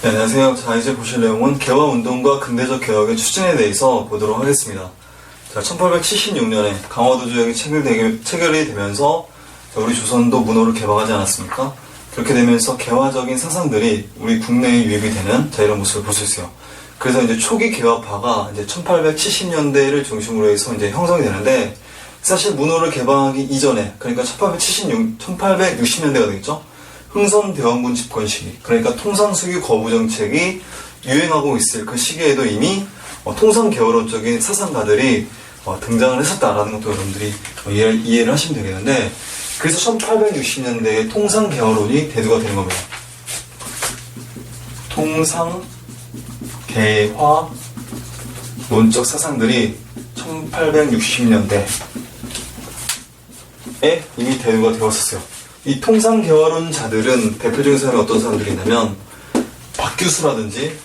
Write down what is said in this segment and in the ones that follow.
네, 안녕하세요. 자, 이제 보실 내용은 개화운동과 근대적 개혁의 추진에 대해서 보도록 하겠습니다. 자, 1876년에 강화도 조약이 체결이 되면서 우리 조선도 문호를 개방하지 않았습니까? 그렇게 되면서 개화적인 사상들이 우리 국내에 유입이 되는 이런 모습을 볼 수 있어요. 그래서 이제 초기 개화파가 이제 1870년대를 중심으로 해서 이제 형성이 되는데, 사실 문호를 개방하기 이전에, 그러니까 1860년대가 되겠죠? 흥선대원군 집권 시기, 그러니까 통상수교 거부 정책이 유행하고 있을 그 시기에도 이미 통상개화론적인 사상가들이 등장을 했었다라는 것도 여러분들이 이해를 하시면 되겠는데, 그래서 1860년대에 통상개화론이 대두가 되는 겁니다. 통상개화론적 사상들이 1860년대에 이미 대두가 되었었어요. 이 통상개화론자들은 대표적인 사람이 어떤 사람들이 있냐면 박규수라든지,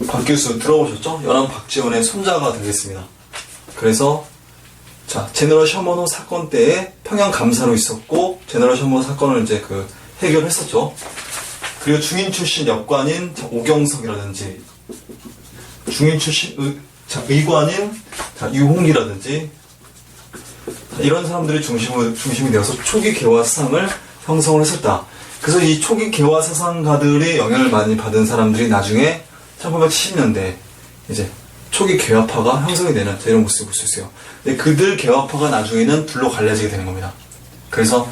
박규수 들어보셨죠? 연암 박지원의 손자가 되겠습니다. 그래서 자, 제너럴 셔먼호 사건 때에 평양 감사로 있었고, 제너럴 셔먼호 사건을 이제 해결했었죠. 그리고 중인 출신 역관인 오경석이라든지, 중인 출신 의관인 유홍기라든지, 이런 사람들이 중심이 되어서 초기 개화 사상을 형성을 했었다. 그래서 이 초기 개화 사상가들의 영향을 많이 받은 사람들이 나중에 1870년대 이제 초기 개화파가 형성이 되는 이런 모습을 볼 수 있어요. 근데 그들 개화파가 나중에는 둘로 갈려지게 되는 겁니다. 그래서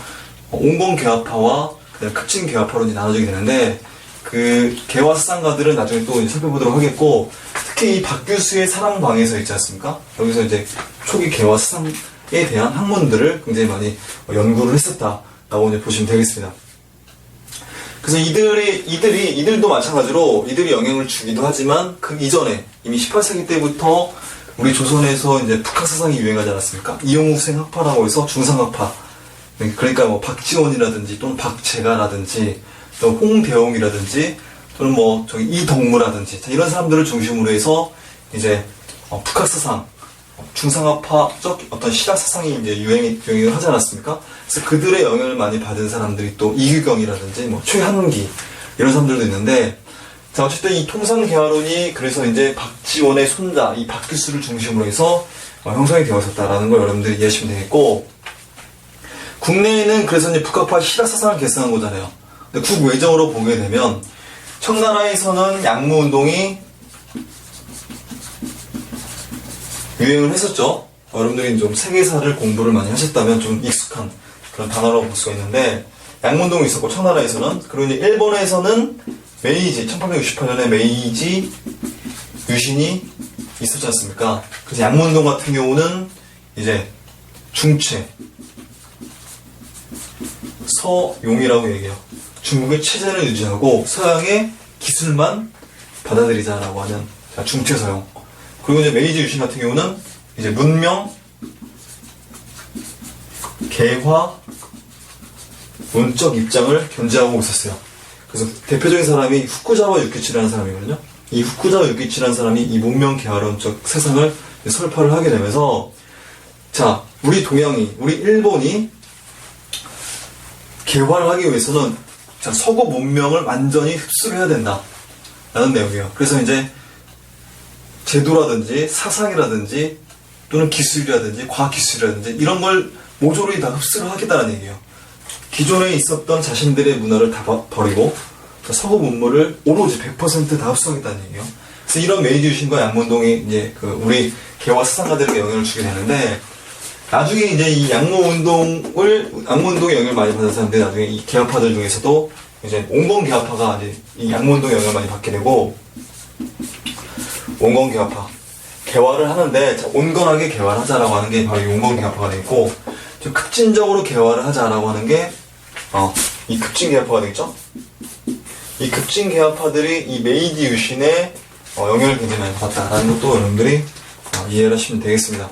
온건 개화파와 급진 개화파로 나눠지게 되는데, 그 개화 사상가들은 나중에 또 살펴보도록 하겠고, 특히 이 박규수의 사랑방에서 있지 않습니까? 여기서 이제 초기 개화 사상에 대한 학문들을 굉장히 많이 연구를 했었다라고 이제 보시면 되겠습니다. 그래서 이들도 마찬가지로 이들이 영향을 주기도 하지만, 그 이전에 이미 18세기 때부터 우리 조선에서 이제 북학사상이 유행하지 않았습니까? 이용후생 학파라고 해서 중상학파, 그러니까 뭐 박지원이라든지 또는 박재가라든지 또 홍대홍이라든지 또는 이덕무라든지 이런 사람들을 중심으로 해서 이제 북학사상, 중상학파적 어떤 실학사상이 이제 유행을 하지 않았습니까? 그래서 그들의 영향을 많이 받은 사람들이 또 이규경이라든지 최한기 이런 사람들도 있는데, 자, 어쨌든 이 통상개화론이 그래서 이제 박지원의 손자 이 박규수를 중심으로 해서 형성이 되었었다라는 걸 여러분들이 이해하시면 되겠고, 국내에는 그래서 이제 북학파 실학사상을 계승한 거잖아요. 근데 국외적으로 보게 되면 청나라에서는 양무운동이 유행을 했었죠. 여러분들이 좀 세계사를 공부를 많이 하셨다면 좀 익숙한 그런 단어라고 볼 수가 있는데, 양무운동이 있었고 청나라에서는, 그리고 이제 일본에서는 메이지 1868년에 메이지 유신이 있었지 않습니까? 그래서 양무운동 같은 경우는 이제 중체 서용이라고 얘기해요. 중국의 체제를 유지하고 서양의 기술만 받아들이자라고 하는 중체서용. 그리고 이제 메이지 유신 같은 경우는 이제 문명, 개화, 문적 입장을 견지하고 있었어요. 그래서 대표적인 사람이 후쿠자와 유키치라는 사람이거든요. 이 후쿠자와 유키치라는 사람이 이 문명 개화론적 세상을 설파를 하게 되면서, 자, 우리 일본이 개화를 하기 위해서는 서구 문명을 완전히 흡수를 해야 된다라는 내용이에요. 그래서 이제 제도라든지 사상이라든지 또는 기술이라든지 과학기술이라든지 이런 걸 모조리 다 흡수를 하겠다는 얘기예요. 기존에 있었던 자신들의 문화를 다 버리고 서구 문물을 오로지 100% 다 흡수하겠다는 얘기예요. 그래서 이런 메이지 유신과 양무운동이 이제 우리 개화 사상가들에게 영향을 주게 되는데, 나중에 이제 이 양무운동에 영향을 많이 받은 사람들이 나중에 이 개화파들 중에서도 이제 온건 개화파가 이제 이 양무운동에 영향을 많이 받게 되고, 온건 개화파 개화를 하는데 온건하게 개화를 하자라고 하는 게 바로 이 온건 개화파가 되겠고, 좀 급진적으로 개화를 하자라고 하는 게 이 급진 개화파가 되겠죠. 이 급진 개화파들이 이 메이지 유신에 영향을 굉장히 많이 받았다라는 것도 여러분들이 이해를 하시면 되겠습니다.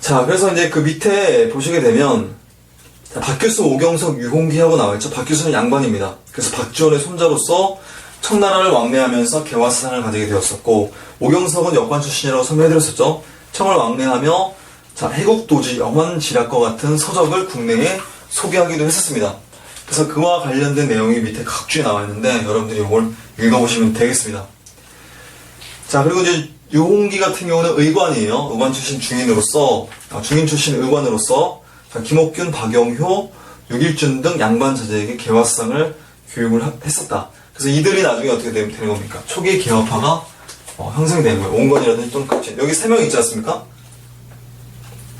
자, 그래서 이제 그 밑에 보시게 되면 박규수, 오경석, 유홍기하고 나와있죠. 박규수는 양반입니다. 그래서 박지원의 손자로서 청나라를 왕래하면서 개화사상을 가지게 되었었고, 오경석은 역관 출신이라고 설명해드렸었죠. 청을 왕래하며 해국도지, 영환지략과 같은 서적을 국내에 소개하기도 했었습니다. 그래서 그와 관련된 내용이 밑에 각주에 나와 있는데 여러분들이 이걸 읽어보시면 되겠습니다. 자, 그리고 이제 유홍기 같은 경우는 의관이에요. 의관 출신 중인으로서, 중인 출신 의관으로서 김옥균, 박영효, 육일준 등 양반 자제에게 개화상을 교육을 했었다. 그래서 이들이 나중에 어떻게 되는 겁니까? 초기 개화파가 형성이 되는 거예요. 온건이라든지 또는 급진. 여기 3명 있지 않습니까?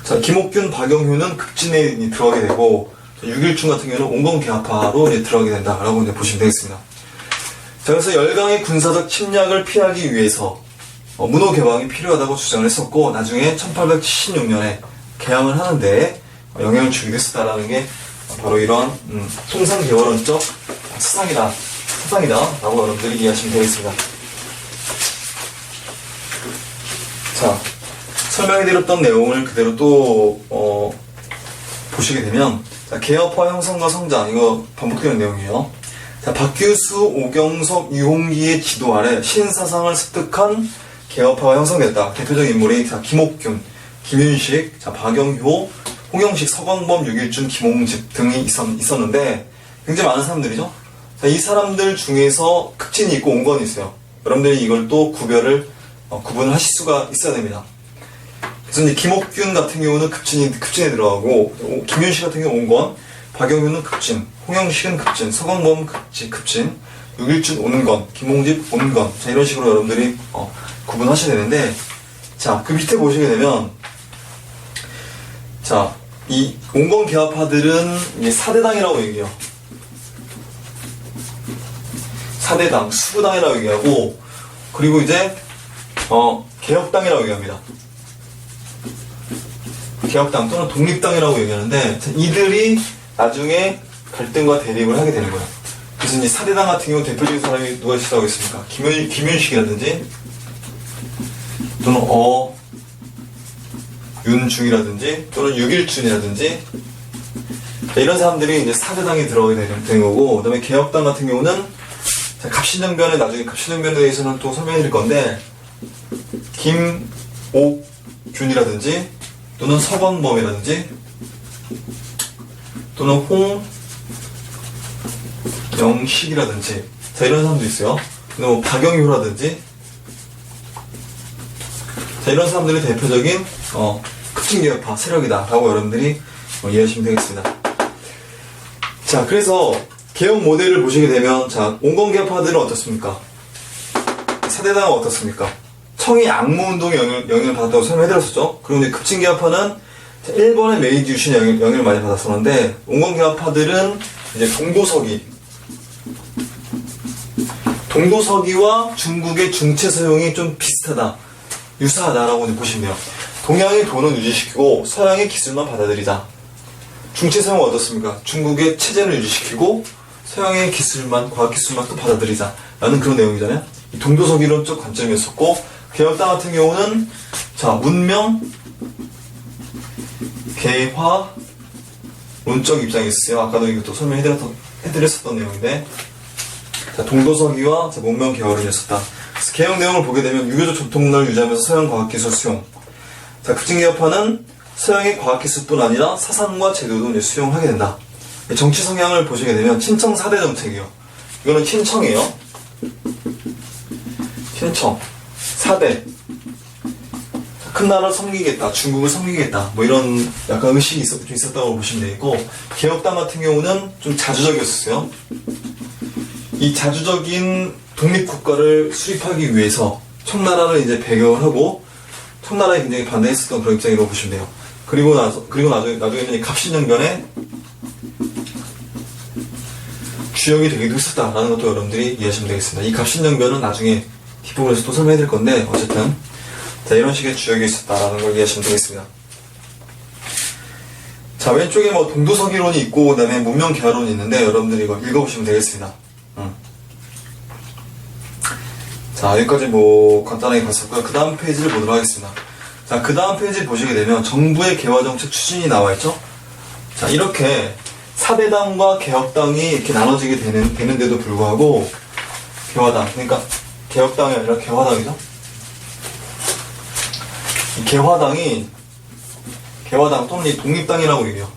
자, 김옥균, 박영효는 급진에 들어가게 되고, 육일준 같은 경우는 온건 개화파로 이제 들어가게 된다라고 이제 보시면 되겠습니다. 자, 그래서 열강의 군사적 침략을 피하기 위해서 문호 개방이 필요하다고 주장을 했었고, 나중에 1876년에 개항을 하는데 영향을 주기도 했었다라는 게 바로 이런 통상개화론적 사상이다 라고 여러분들이 이해하시면 되겠습니다. 자, 설명해드렸던 내용을 그대로 또 보시게 되면, 자, 개혁화 형성과 성장, 이거 반복되는 내용이에요. 자, 박규수, 오경석, 유홍기의 지도 아래 신사상을 습득한 개혁화가 형성됐다. 대표적인 인물이 김옥균, 김윤식, 자, 박영효, 홍영식, 서광범, 육일준, 김홍집 등이 있었는데 굉장히 많은 사람들이죠. 자, 이 사람들 중에서 급진이 있고 온건이 있어요. 여러분들이 이걸 또 구분을 하실 수가 있어야 됩니다. 그래서 이제 김옥균 같은 경우는 급진에 들어가고, 김윤식 같은 경우는 온건, 박영효는 급진, 홍영식은 급진, 서광범 급진, 육일준 온건, 김홍집 온건. 자, 이런 식으로 여러분들이 구분하셔야 되는데, 자, 그 밑에 보시게 되면, 자, 이 온건 개화파들은 이게 사대당이라고 얘기해요. 사대당, 수구당이라고 얘기하고, 그리고 이제 개혁당이라고 얘기합니다. 개혁당 또는 독립당이라고 얘기하는데, 이들이 나중에 갈등과 대립을 하게 되는 거예요. 그래서 이제 사대당 같은 경우 대표적인 사람이 누가 있다고 했습니까? 김윤식이라든지 또는 윤중이라든지 또는 육일준이라든지 이런 사람들이 이제 사대당에 들어가게 되는 거고, 그 다음에 개혁당 같은 경우는 갑신정변에 나중에 갑신정변에 대해서는 또 설명해 드릴 건데, 김옥균이라든지 또는 서광범이라든지 또는 홍영식이라든지, 자, 이런 사람도 있어요. 뭐 박영효라든지, 자, 이런 사람들이 대표적인 급진개혁파 세력이다라고 여러분들이 이해하시면 되겠습니다. 자, 그래서 개혁 모델을 보시게 되면, 자, 온건개혁파들은 어떻습니까? 사대당은 어떻습니까? 청이 악무운동의 영향을 받았다고 설명해드렸었죠. 그리고 이제 급진개혁파는 일본의 메이지 유신의 영향을 많이 받았었는데, 온건개혁파들은 이제 동도서기와 중국의 중체서용이 좀 비슷하다, 유사하다라고 보시면 돼요. 동양의 돈은 유지시키고 서양의 기술만 받아들이자. 중체서용은 어떻습니까? 중국의 체제를 유지시키고 서양의 기술만, 과학기술만 또 받아들이자 라는 그런 내용이잖아요. 이 동도서기론적 관점이었었고, 개혁당 같은 경우는, 자, 문명 개화론적 입장이 있었어요. 아까도 이것도 설명해드렸었던 내용인데, 자, 동도서기와 문명 개화론이었었다. 그래서 개혁 내용을 보게 되면 유교적 전통 문화를 유지하면서 서양 과학기술 수용. 자, 급진개혁파는 서양의 과학기술뿐 아니라 사상과 제도도 이제 수용하게 된다. 정치 성향을 보시게 되면 친청 4대 정책이에요. 이거는 친청이에요. 친청 4대. 큰 나라를 섬기겠다, 중국을 섬기겠다, 뭐 이런 약간 의식이 있었다고 보시면 되고, 개혁당 같은 경우는 좀 자주적이었어요. 이 자주적인 독립국가를 수립하기 위해서 청나라를 이제 배경을 하고 청나라에 굉장히 반대했었던 그런 입장이라고 보시면 돼요. 그리고 나중에는 갑신정변에 주역이 되기도 했었다라는 것도 여러분들이 이해하시면 되겠습니다. 이 갑신정변은 나중에 뒷부분에서 또 설명해 드릴 건데, 어쨌든 자, 이런 식의 주역이 있었다라는 걸 이해하시면 되겠습니다. 자, 왼쪽에 뭐 동도서기론이 있고, 그 다음에 문명개화론이 있는데, 여러분들이 이거 읽어보시면 되겠습니다. 자, 여기까지 뭐 간단하게 봤었고요. 그 다음 페이지를 보도록 하겠습니다. 자, 그 다음 페이지 보시게 되면 정부의 개화정책 추진이 나와있죠? 자, 이렇게 사대당과 개혁당이 이렇게 나눠지게 되는데도 불구하고, 개화당, 그러니까 개혁당이 아니라 개화당이죠? 이 개화당 또는 이 독립당이라고 얘기해요.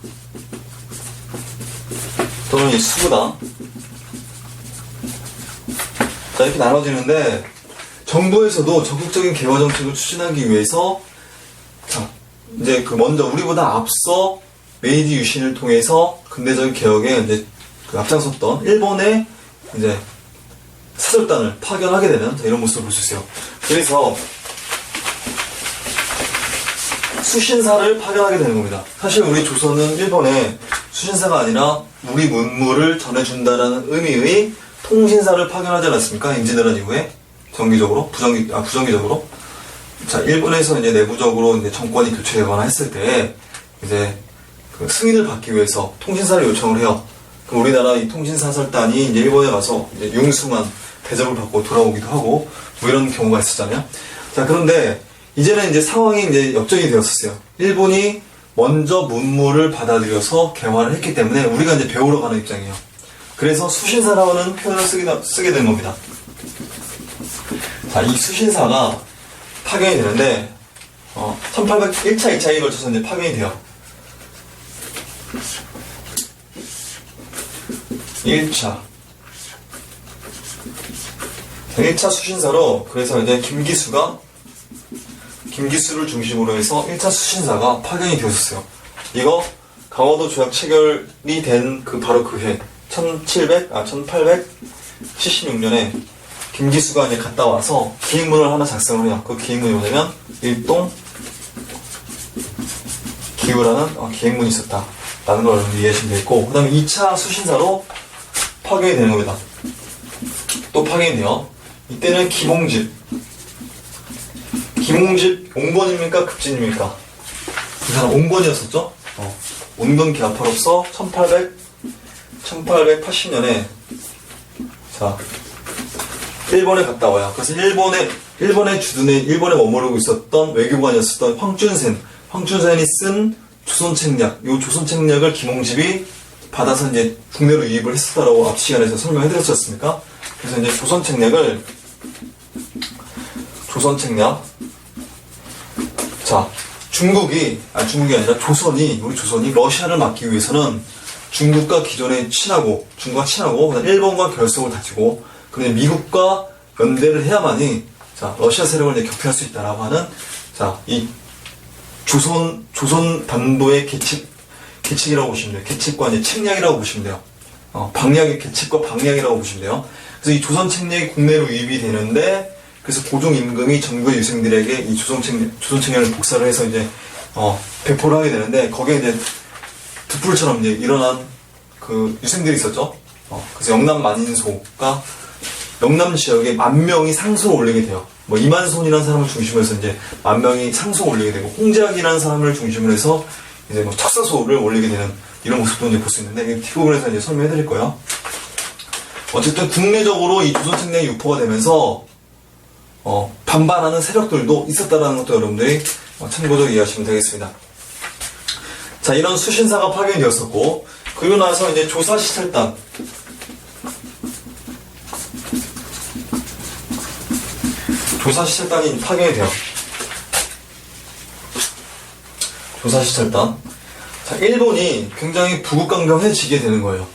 또는 이 수구다. 자, 이렇게 나눠지는데, 정부에서도 적극적인 개화 정책을 추진하기 위해서, 자, 이제 먼저 우리보다 앞서 메이지 유신을 통해서 근대적 개혁에 이제 앞장섰던 일본의 이제 사절단을 파견하게 되는 이런 모습을 볼 수 있어요. 그래서 수신사를 파견하게 되는 겁니다. 사실 우리 조선은 일본에 수신사가 아니라 우리 문물을 전해준다는 의미의 통신사를 파견하지 않았습니까? 임진왜란 이후에 정기적으로 부정기적으로. 자, 일본에서 이제 내부적으로 이제 정권이 교체되거나 했을 때 이제 그 승인을 받기 위해서 통신사를 요청을 해요. 그럼 우리나라 이 통신사설단이 이제 일본에 가서 이제 융숭한 대접을 받고 돌아오기도 하고 뭐 이런 경우가 있었잖아요. 자, 그런데 이제는 이제 상황이 이제 역전이 되었었어요. 일본이 먼저 문물을 받아들여서 개화를 했기 때문에 우리가 이제 배우러 가는 입장이에요. 그래서 수신사라는 표현을 쓰게 된 겁니다. 자, 이 수신사가 파견이 되는데 1801차, 2차에 걸쳐서 이제 파견이 돼요. 1차 수신사로, 그래서 이제 김기수를 중심으로 해서 1차 수신사가 파견이 되었어요. 이거 강화도 조약 체결이 된 바로 그 해 1876년에 김기수가 이제 갔다 와서 기획문을 하나 작성을 해요. 그 기획문이 뭐냐면 일동 기후라는 기획문이 있었다라는 걸 이해하시면 되겠고, 그 다음에 2차 수신사로 파견이 되는 겁니다. 또 파견이 돼요. 이때는 김홍집 옹건입니까? 급진입니까? 이 사람 옹건이었었죠? 온건 계합하로서 1880년에 자, 일본에 갔다 와요. 그래서 일본에 머무르고 있었던 외교관이었던 황춘센이 쓴 조선책략, 요 조선책략을 김홍집이 받아서 이제 국내로 유입을 했었다라고 앞 시간에서 설명해드렸지 않습니까? 그래서 이제 조선책략. 자, 중국이 아니라 우리 조선이 러시아를 막기 위해서는 중국과 친하고, 그다음 일본과 결속을 다지고, 그다음에 미국과 연대를 해야만이, 자, 러시아 세력을 이제 격퇴할 수 있다라고 하는, 자, 이 조선 반도의 계책이라고 보시면 돼요. 계책과 이제 책략이라고 보시면 돼요. 계책과 방략이라고 보시면 돼요. 그래서 이 조선 책략이 국내로 유입이 되는데, 그래서 고종 임금이 전국의 유생들에게 이 조선 책략을 복사를 해서 이제 배포를 하게 되는데, 거기에 이제 등불처럼 이제 일어난 그 유생들이 있었죠. 그래서 영남 만인소가 영남 지역에 10,000명이 상소를 올리게 돼요. 뭐 이만손이라는 사람을 중심으로 해서 이제 10,000명이 상소를 올리게 되고, 홍제학이라는 사람을 중심으로 해서 이제 뭐 척사소를 올리게 되는 이런 모습도 이제 볼 수 있는데, 뒷부분에서 이제 설명해 드릴 거예요. 어쨌든 국내적으로 이 조선 책략이 유포가 되면서 반발하는 세력들도 있었다라는 것도 여러분들이 참고적으로 이해하시면 되겠습니다. 자, 이런 수신사가 파견이 되었었고, 그리고 나서 이제 조사시찰단이 파견이 돼요. 조사시찰단. 자, 일본이 굉장히 부국강병해지게 되는 거예요.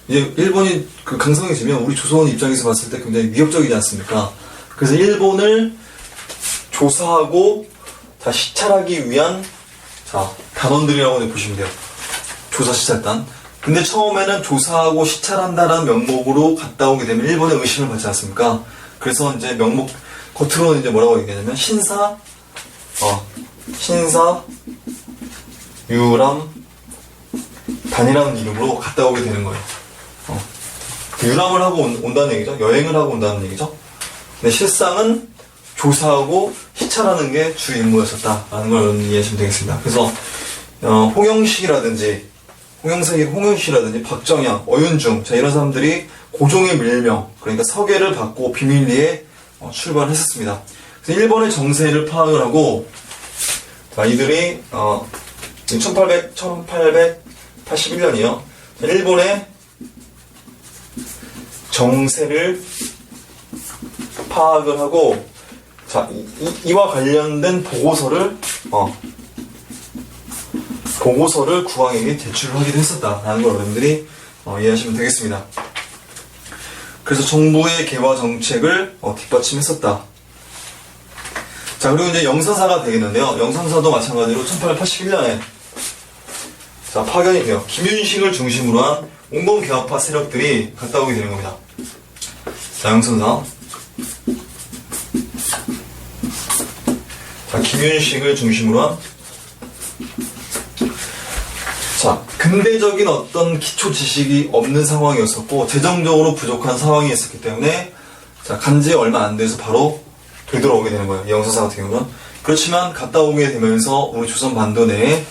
이제 일본이 그 강성해지면 우리 조선 입장에서 봤을 때 굉장히 위협적이지 않습니까? 그래서 일본을 조사하고 시찰하기 위한 단원들이라고 보시면 돼요. 조사시찰단. 근데 처음에는 조사하고 시찰한다라는 명목으로 갔다 오게 되면 일본의 의심을 받지 않습니까? 그래서 이제 겉으로는 이제 뭐라고 얘기하냐면 유람 단이라는 이름으로 갔다 오게 되는 거예요. 유람을 하고 온다는 얘기죠. 여행을 하고 온다는 얘기죠. 근데 실상은 조사하고 시찰하는 게 주 임무였었다라는 걸 이해하시면 되겠습니다. 그래서 홍영식이라든지 박정양, 어윤중, 자, 이런 사람들이 고종의 밀명, 그러니까 서계를 받고 비밀리에 출발했었습니다. 그래서 일본의 정세를 파악을 하고, 자, 이들이 1881년이요. 일본의 정세를 파악을 하고, 자, 이와 관련된 보고서를 국왕에게 제출을 하기도 했었다라는 걸 여러분들이 이해하시면 되겠습니다. 그래서 정부의 개화 정책을 뒷받침했었다. 자, 그리고 이제 영사사가 되겠는데요. 영사사도 마찬가지로 1881년에 자, 파견이 돼요. 김윤식을 중심으로 한 옹공개화파 세력들이 갔다 오게 되는 겁니다. 자, 영선사. 자, 김윤식을 중심으로 한 자, 근대적인 어떤 기초 지식이 없는 상황이었었고 재정적으로 부족한 상황이 있었기 때문에 자, 간지 얼마 안 돼서 바로 되돌아오게 되는 거예요. 이 영사사 같은 경우는. 그렇지만 갔다 오게 되면서 우리 조선 반도 내에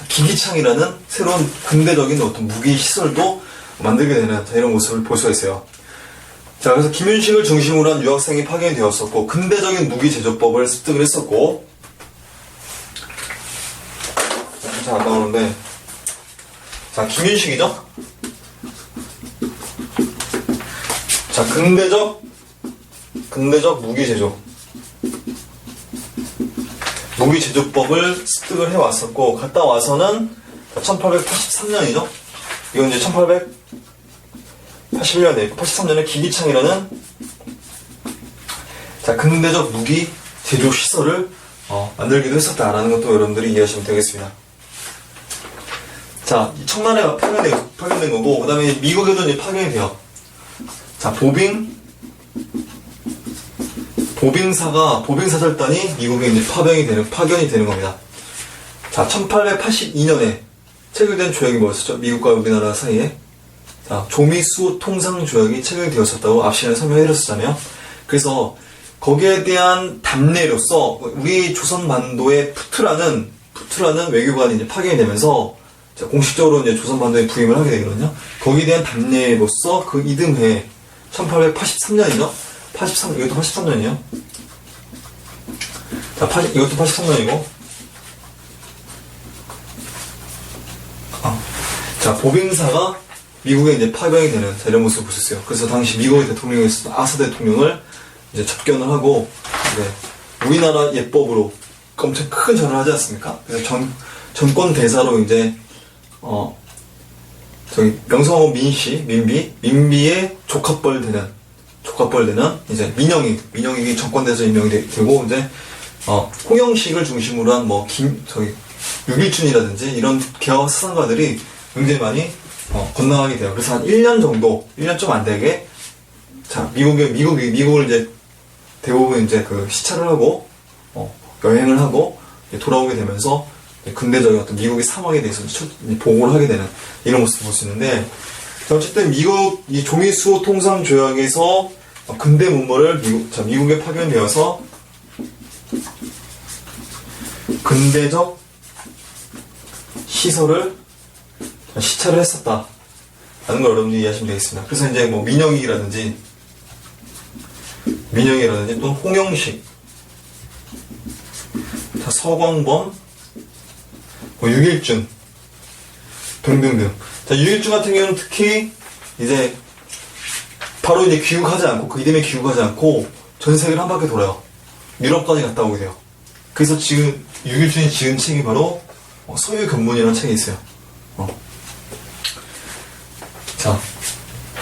기기창이라는 새로운 근대적인 어떤 무기 시설도 만들게 되는 이런 모습을 볼 수가 있어요. 자, 그래서 김윤식을 중심으로 한 유학생이 파견이 되었었고 근대적인 무기 제조법을 습득을 했었고 잘 안 나오는데 자, 김윤식이죠? 자, 근대적 무기 제조법을 습득을 해왔었고, 갔다 와서는 1883년이죠? 이건 이제 1881년에, 83년에 기기창이라는 자, 근대적 무기 제조 시설을 만들기도 했었다라는 것도 여러분들이 이해하시면 되겠습니다. 자, 청나라에 파견된 거고, 그 다음에 미국에도 이제 파견이 돼요. 자, 보빙사절단이 미국에 이제 파견이 되는 겁니다. 자, 1882년에 체결된 조약이 뭐였었죠? 미국과 우리나라 사이에. 자, 조미수 통상조약이 체결되었었다고 앞 시간에 설명해드렸었잖아요. 그래서 거기에 대한 답례로서 우리 조선 반도에 푸트라는 외교관이 이제 파견이 되면서 자, 공식적으로 이제 조선 반도에 부임을 하게 되거든요. 거기에 대한 답례로서 그 이듬해 1883년이죠? 이것도 83년이에요. 자, 이것도 83년이고. 자, 보빙사가 미국에 이제 파병이 되는 자, 이런 모습을 볼 수 있어요. 그래서 당시 미국의 대통령이었던 아스 대통령을 이제 접견을 하고, 이제 우리나라 예법으로 엄청 큰 절을 하지 않습니까? 그래서 정권 대사로 이제, 명성황후 민비의 조카뻘 되는 이제 민영이 정권대에서 임명이 되고 이제 홍영식을 중심으로 한 유길준이라든지 이런 개화 사상가들이 굉장히 많이 건너가게 돼요. 그래서 한 1년 좀 안 되게 자 미국을 이제 대부분 이제 그 시찰을 하고 여행을 하고 돌아오게 되면서 근대적인 어떤 미국의 상황에 대해서 보고를 하게 되는 이런 모습을 볼 수 있는데. 어쨌든 이 조미수 통상 조약에서 근대 문물을 미국에 파견되어서 근대적 시설을 시찰을 했었다라는 걸 여러분들이 이해하시면 되겠습니다. 그래서 이제 뭐 민영이라든지 또 홍영식, 서광범, 유길준 등등등. 자, 유길준 같은 경우는 특히 이제 바로 이제 그 이듬해 귀국하지 않고 전 세계를 한 바퀴 돌아요. 유럽까지 갔다 오게 돼요. 그래서 지금 유길준이 지은 책이 바로 서유견문이라는 책이 있어요. 자,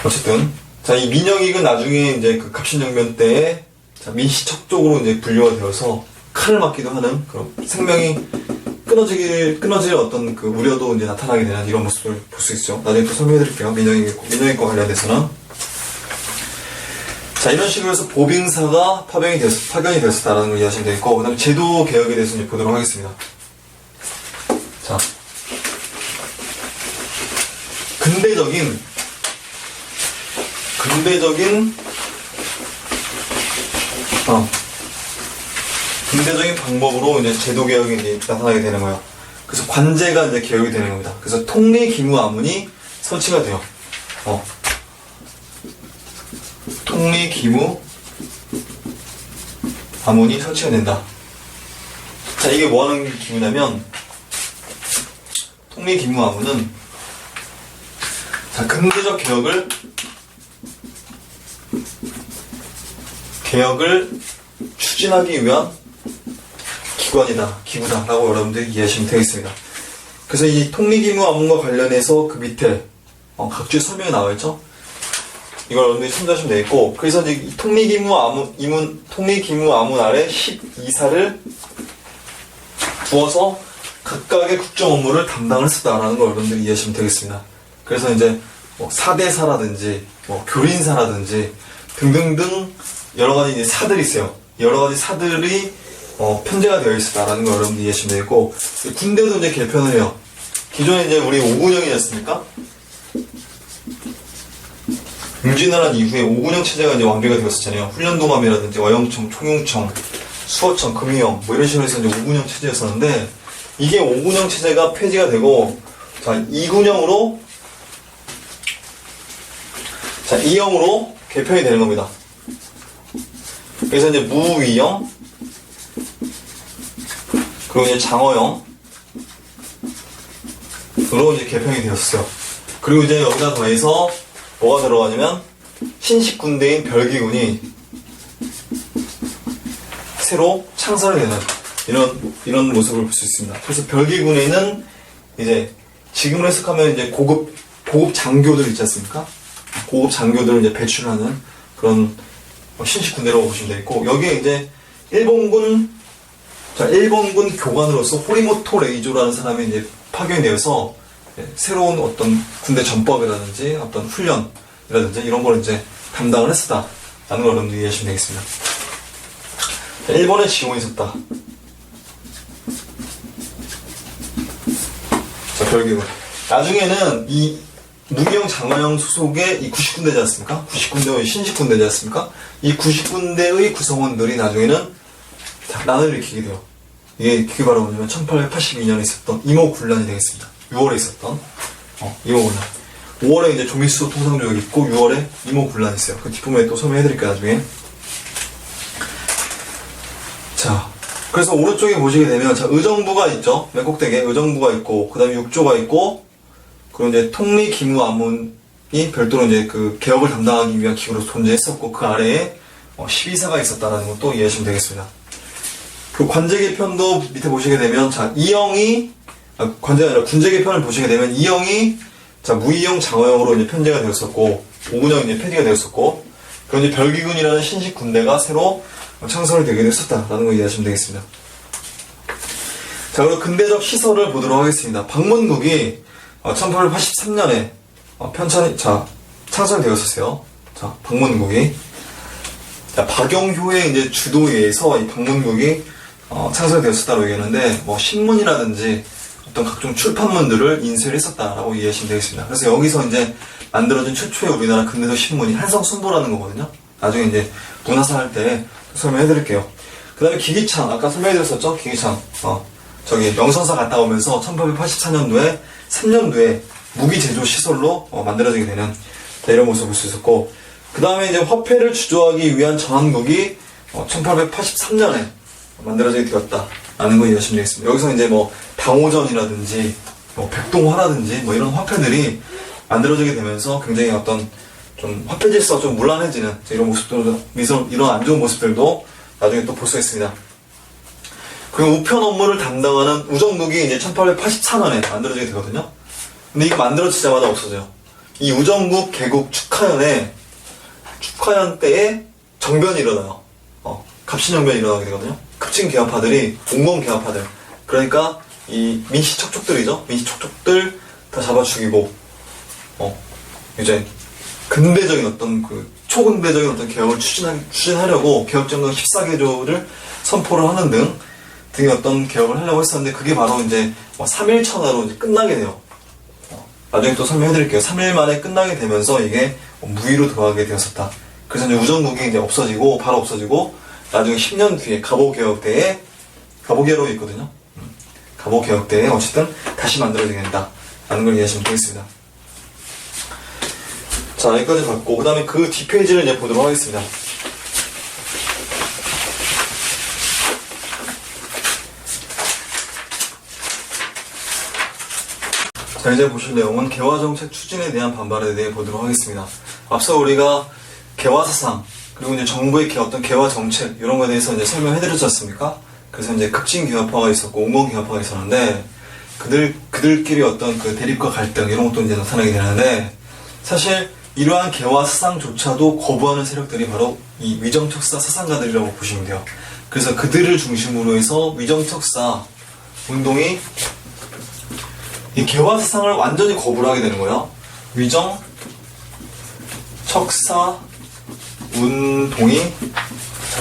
어쨌든 이 민영익은 나중에 이제 그 갑신정변 때에 민시척족으로 이제 분류가 되어서 칼을 맞기도 하는 그런 생명이 끊어질 어떤 그 우려도 이제 나타나게 되는 이런 모습을 볼 수 있죠. 나중에 또 설명해드릴게요. 민영익과 관련돼서는. 자, 이런 식으로 해서 보빙사가 파견이 되었다라는 걸 이해하시면 되겠고, 그 다음에 제도 개혁에 대해서 이제 보도록 하겠습니다. 자, 근대적인 방법으로 이제 제도 개혁이 이제 나타나게 되는 거예요. 그래서 관제가 이제 개혁이 되는 겁니다. 그래서 통리기무아문이 설치가 돼요. 통리기무아문이 설치가 된다. 자, 이게 뭐 하는 기무냐면, 통리기무아문은 근대적 개혁을 추진하기 위한 기구다라고 여러분들이 이해하시면 되겠습니다. 그래서 이 통리기무아문과 관련해서 그 밑에 각주의 설명이 나와있죠? 이걸 여러분들이 참조하시면 되겠고, 그래서 이제 이 통리기무 아문 아래 12사를 두어서 각각의 국정 업무를 담당을 했었다라는 걸 여러분들이 이해하시면 되겠습니다. 그래서 이제 뭐 사대사라든지 뭐 교린사라든지 등등등 여러 가지 이제 사들이 있어요. 여러 가지 사들이 편제가 되어 있었다라는 걸 여러분들이 이해하시면 되겠고, 군대도 이제 개편을 해요. 기존에 이제 우리 5군형이었습니까? 임진왜란 이후에 5군형 체제가 이제 완비가 되었었잖아요. 훈련동함이라든지 어영청, 총용청, 수어청, 금유형 뭐 이런 식으로 해서 이제 5군형 체제였었는데, 이게 5군형 체제가 폐지가 되고, 자 2군형으로 자 2형으로 개편이 되는 겁니다. 그래서 이제 무위형, 그리고 이제 장어형으로 이제 개편이 되었어요. 그리고 이제 여기다 더해서 뭐가 들어가냐면 신식 군대인 별기군이 새로 창설이 되는 이런 모습을 볼 수 있습니다. 그래서 별기군에는 이제 지금으로 해석하면 이제 고급 장교들 있지 않습니까? 고급 장교들을 이제 배출하는 그런 신식 군대라고 보시면 되겠고, 여기에 이제 일본군 교관으로서 호리모토 레이조라는 사람이 이제 파견이 되어서 새로운 어떤 군대 전법이라든지 어떤 훈련이라든지 이런 걸 이제 담당을 했었다라는 걸 여러분들이 이해하시면 되겠습니다. 일본에 지원이 있었다. 자, 별기군. 나중에는 이 무기형 장어형 소속의 이 90군대지 않습니까? 90군대의 신식군대지 않습니까? 이 90군대의 구성원들이 나중에는 난을 일으키게 돼요. 그게 바로 뭐냐면 1882년에 있었던 이모군란이 되겠습니다. 6월에 있었던 이모군란. 5월에 이제 조미수 통상조약이 있고 6월에 이모군란이 있어요. 그 뒷부분에 또 설명해드릴게요, 나중에. 자, 그래서 오른쪽에 보시게 되면 자, 의정부가 있죠. 맨 꼭대기에 의정부가 있고, 그 다음에 육조가 있고, 그리고 이제 통리기무아문이 별도로 이제 그 개혁을 담당하기 위한 기구로 존재했었고, 그 아래에 12사가 있었다라는 것도 이해하시면 되겠습니다. 그 관제 개편도 밑에 보시게 되면, 자, 관제가 아니라 군제 개편을 보시게 되면, 이형이, 자, 무이형 장어형으로 이제 편제가 되었었고, 5군형이 이제 폐지가 되었었고, 그리고 이제 별기군이라는 신식 군대가 새로 창설이 되게 됐었다라는 거 이해하시면 되겠습니다. 자, 그리고 근대적 시설을 보도록 하겠습니다. 방문국이 1883년에 창설되었었어요. 자, 방문국이. 자, 박영효의 이제 주도에 의해서 이 방문국이 창설되었었다고 얘기하는데, 뭐 신문이라든지 어떤 각종 출판문들을 인쇄를 했었다라고 이해하시면 되겠습니다. 그래서 여기서 이제 만들어진 최초의 우리나라 근대적 신문이 한성순보라는 거거든요. 나중에 이제 문화사 할 때 설명해드릴게요. 그 다음에 기기창, 아까 설명해드렸었죠? 기기창. 저기 명성사 갔다 오면서 1884년도에 3년도에 무기 제조 시설로 만들어지게 되는 이런 모습을 볼 수 있었고, 그 다음에 이제 화폐를 주조하기 위한 전환국이 1883년에 만들어지게 되었다라는 거 이해하시면 되겠습니다. 여기서 이제 뭐 당오전이라든지 뭐 백동화라든지 뭐 이런 화폐들이 만들어지게 되면서 굉장히 어떤 좀 화폐 질서가 좀 문란해지는 이런 모습들도, 이런 안 좋은 모습들도 나중에 또 볼 수 있습니다. 그리고 우편 업무를 담당하는 우정국이 이제 1884년에 만들어지게 되거든요. 근데 이거 만들어지자마자 없어져요. 이 우정국 개국 축하연 때에 정변이 일어나요. 갑신정변이 일어나게 되거든요. 급진 개화파들이, 옹공 개화파들. 그러니까 이 민씨 척족들이죠. 민씨 척족들 다 잡아 죽이고, 이제 근대적인 어떤 초근대적인 어떤 개혁을 추진하려고 개혁정당 14개조를 선포를 하는 등의 어떤 개혁을 하려고 했었는데, 그게 바로 이제 3일 천하로 이제 끝나게 돼요. 나중에 또 설명해드릴게요. 3일 만에 끝나게 되면서 이게 무위로 들어가게 되었었다. 그래서 이제 우정국이 이제 바로 없어지고, 나중에 10년 뒤에 갑오개혁대에, 갑오개혁이 있거든요. 갑오개혁대에 어쨌든 다시 만들어지게 된다. 라는 걸 이해하시면 되겠습니다. 자, 여기까지 봤고, 그 다음에 그 뒷페이지를 이제 보도록 하겠습니다. 자, 이제 보실 내용은 개화정책 추진에 대한 반발에 대해 보도록 하겠습니다. 앞서 우리가 개화사상, 그리고 이제 정부의 어떤 개화정책, 이런 거에 대해서 이제 설명해드렸지 않습니까? 그래서 이제 급진 개화파가 있었고, 옹공 개화파가 있었는데, 그들끼리 어떤 그 대립과 갈등, 이런 것도 이제 나타나게 되는데, 사실 이러한 개화 사상조차도 거부하는 세력들이 바로 이 위정척사 사상가들이라고 보시면 돼요. 그래서 그들을 중심으로 해서 위정척사 운동이 이 개화 사상을 완전히 거부를 하게 되는 거예요. 위정척사 운동이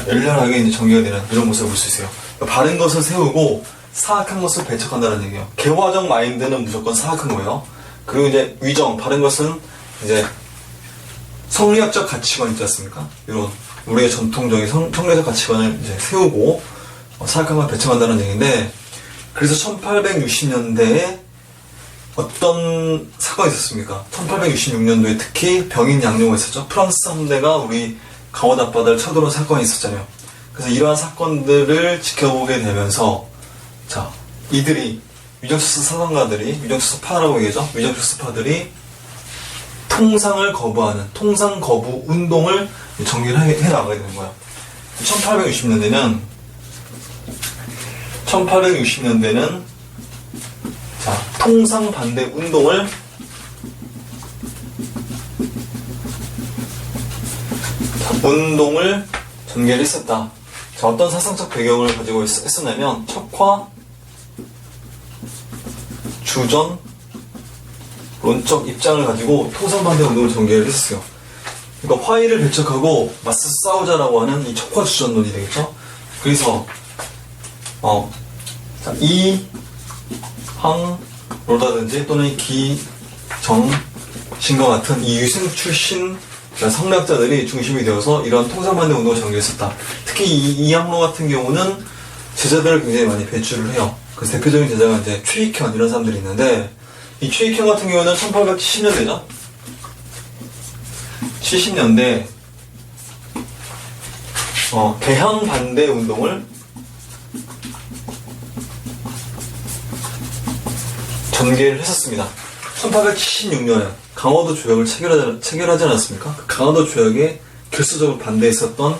열렬하게 이제 전개가 되는 이런 모습을 볼 수 있어요. 그러니까 바른 것을 세우고 사악한 것을 배척한다는 얘기예요. 개화적 마인드는 무조건 사악한 거예요. 그리고 이제 위정, 바른 것은 이제 성리학적 가치관 있지 않습니까? 이런 우리의 전통적인 성리학 가치관을 이제 세우고 사악한 걸 배척한다는 얘기인데, 그래서 1860년대에 어떤 사건이 있었습니까? 1866년도에 특히 병인 양요가 있었죠. 프랑스 함대가 우리 강원 앞바다를 쳐들어온 사건이 있었잖아요. 그래서 이러한 사건들을 지켜보게 되면서 자, 이들이 위정척사 사상가들이 위정척사파라고 얘기하죠. 위정척사파들이 통상을 거부하는 통상 거부 운동을 전개를 해 나가게 되는 거예요. 1860년대는 자, 통상 반대 운동을 전개를 했었다. 자, 어떤 사상적 배경을 가지고 했었냐면 척화 주전 론적 입장을 가지고 통상 반대 운동을 전개를 했었어요. 그러니까 화의를 배척하고 맞서 싸우자라고 하는 이 척화 주전론이 되겠죠. 그래서 자, 이항로라든지 또는 기정신과 같은 이 유생 출신 성리학자들이 중심이 되어서 이런 통상반대 운동을 전개했었다. 특히 이항로 같은 경우는 제자들을 굉장히 많이 배출을 해요. 그래서 대표적인 제자가 이제 최익현 이런 사람들이 있는데, 이 최익현 같은 경우는 1870년대죠. 70년대 개항 반대 운동을 전개를 했었습니다. 1876년에 강화도 조약을 체결하지 않았습니까? 그 강화도 조약에 결수적으로 반대했었던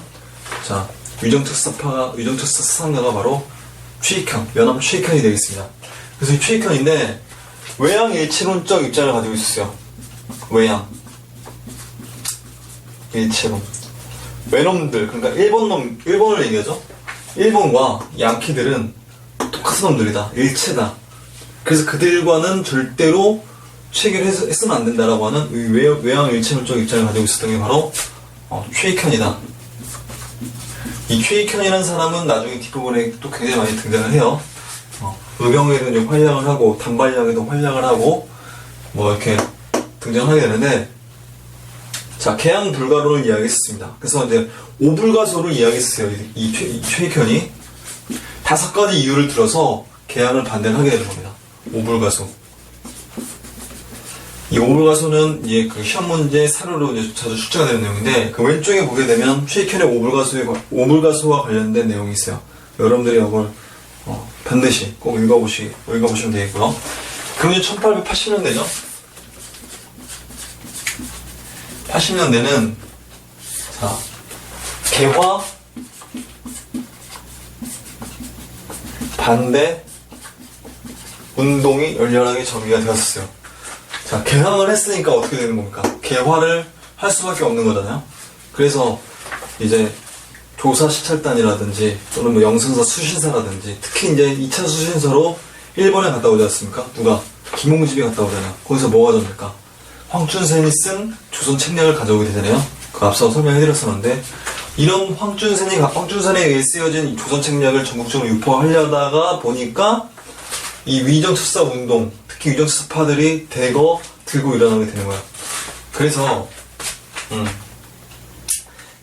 자, 위정척사 사상가가 바로 최익현, 연암 최익현이 되겠습니다. 그래서 이 최익현인데 외양일치론적 입장을 가지고 있었어요. 외양일치론. 외놈들, 그러니까 일본을 얘기하죠. 일본과 양키들은 똑같은 놈들이다. 일체다. 그래서 그들과는 절대로 체결했으면 안 된다라고 하는 외양일체론적 입장을 가지고 있었던 게 바로 최익현이다. 이 최익현이라는 사람은 나중에 뒷부분에 또 굉장히 많이 등장을 해요. 의경에도 이제 활약을 하고 단발약에도 활약을 하고 뭐 이렇게 등장하게 되는데, 자, 개항 불가론을 이야기했습니다. 그래서 이제 오불가소를 이야기했어요. 이 최익현이 5가지 이유를 들어서 개항을 반대를 하게 되는 겁니다. 오불가소. 이 오불가소는 이제 그 시험 문제 사료로 이제 자주 출제가 되는 내용인데, 그 왼쪽에 보게 되면 최익현의 오불가소와 관련된 내용이 있어요. 여러분들이 이걸 반드시 꼭 읽어보시면 되겠고요. 그럼 이제 1880년대죠. 80년대는 자, 개화 반대 운동이 열렬하게 전개가 되었어요. 자, 개항을 했으니까 어떻게 되는 겁니까? 개화를 할 수밖에 없는 거잖아요. 그래서 이제 조사 시찰단이라든지 또는 뭐 영선사 수신사라든지, 특히 이제 2차 수신사로 일본에 갔다 오지 않습니까? 누가? 김홍집이 갔다 오잖아요. 거기서 뭐가 됩니까? 황춘센이 쓴 조선 책략을 가져오게 되잖아요. 그 앞서 설명해드렸었는데, 이런 황춘센에 의해 쓰여진 조선 책략을 전국적으로 유포하려다가 보니까 이 위정척사 운동, 특히 위정척사파들이 대거 들고 일어나게 되는 거예요. 그래서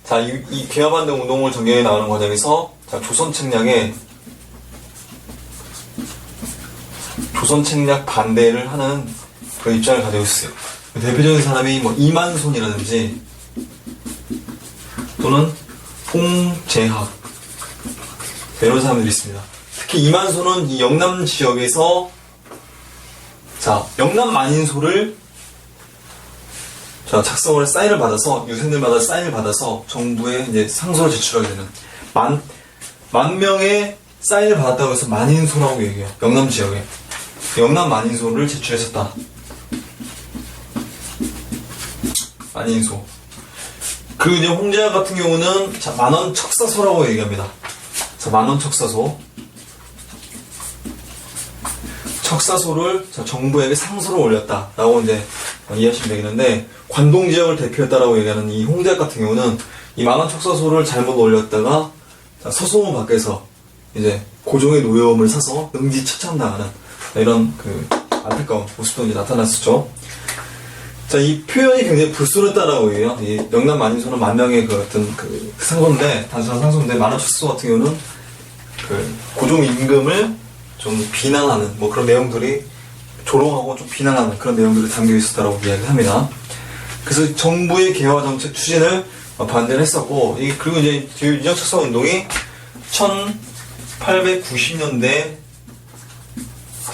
자, 이 개화반대 운동을 전개해 나가는 과정에서 자, 조선 책략 반대를 하는 그런 입장을 가지고 있어요. 대표적인 사람이 뭐 이만손이라든지 또는 홍재학 이런 사람들이 있습니다. 특히 이만손은 이 영남 지역에서 자, 영남 만인소를 자, 작성을 사인을 받아서 유생들마다 사인을 받아서 정부에 이제 상소를 제출하게 되는 만 명의 사인을 받았다고 해서 만인소라고 얘기해요. 영남 지역에 영남 만인소를 제출했었다. 만인소. 그리고 이제 홍제학 같은 경우는 자, 만원 척사소라고 얘기합니다. 자, 만원 척사소. 척사소를 자, 정부에게 상소를 올렸다라고 이제 이해하시면 되겠는데, 관동 지역을 대표했다라고 얘기하는 이 홍제학 같은 경우는 이 만원 척사소를 잘못 올렸다가 자, 서소문 밖에서 이제 고종의 노여움을 사서 응지처참당하는 이런 그 안타까운 모습도 이제 나타났었죠. 자, 이 표현이 굉장히 불순했다라고 해요. 이 영남 만인소는 만명의 그 어떤 그 상소인데, 단순한 상소인데, 만원 척사소 같은 경우는 그 고종 임금을 좀 비난하는 뭐 그런 내용들이 조롱하고 좀 비난하는 그런 내용들이 담겨 있었다라고 이야기를 합니다. 그래서 정부의 개화 정책 추진을 반대를 했었고, 그리고 이제 유정척사 운동이 1890년대에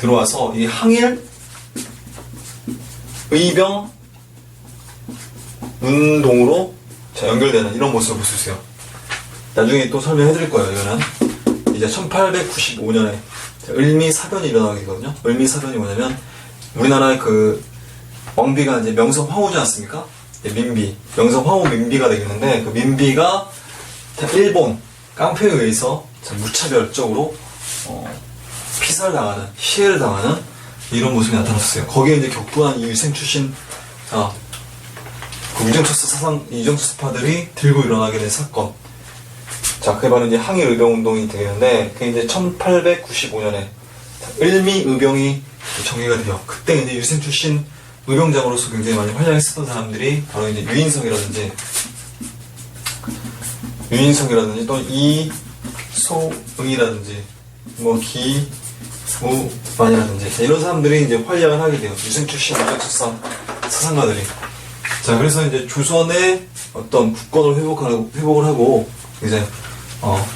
들어와서 이 항일 의병 운동으로 연결되는 이런 모습을 볼 수 있어요. 나중에 또 설명해 드릴 거예요. 이거는 이제 1895년에 을미사변이 일어나거든요. 을미사변이 뭐냐면 우리나라의 그 왕비가 이제 명성 황후지 않습니까? 민비, 명성 황후 민비가 되겠는데, 그 민비가 일본 깡패에 의해서 무차별적으로 피살을 당하는, 시해를 당하는 이런 모습이 나타났어요. 거기에 이제 격분한 이 유생 출신 그 유정척사파들이 들고 일어나게 된 사건. 자, 그게 바로 이제 항일 의병 운동이 되겠는데, 그게 이제 1895년에 을미 의병이 정리가 돼요. 그때 이제 유생 출신 의병장으로서 굉장히 많이 활약했었던 사람들이 바로 이제 유인성이라든지 또 이소응이라든지 뭐 기무만이라든지 이런 사람들이 이제 활약을 하게 돼요. 유생 출신 유정척사 사상가들이. 자, 그래서 이제 조선의 어떤 국권을 회복을 하고 이제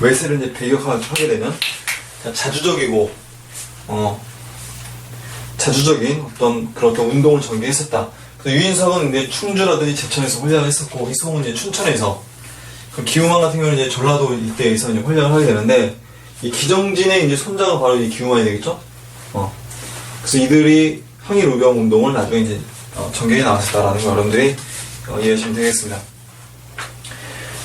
외세를 이제 배격하게 되는 자주적인 어떤 그런 어떤 운동을 전개했었다. 그래서 유인성은 이제 충주라든지 제천에서 활약을 했었고, 이소은 이제 춘천에서, 그 기우만 같은 경우는 이제 전라도 일대에서 이제 활약을 하게 되는데, 이 기정진의 이제 손자가 바로 이 기우만이 되겠죠? 그래서 이들이 항일 의병 운동을 나중에 이제 전개해 나왔었다라는 거 여러분들이 이해하시면 되겠습니다. 자,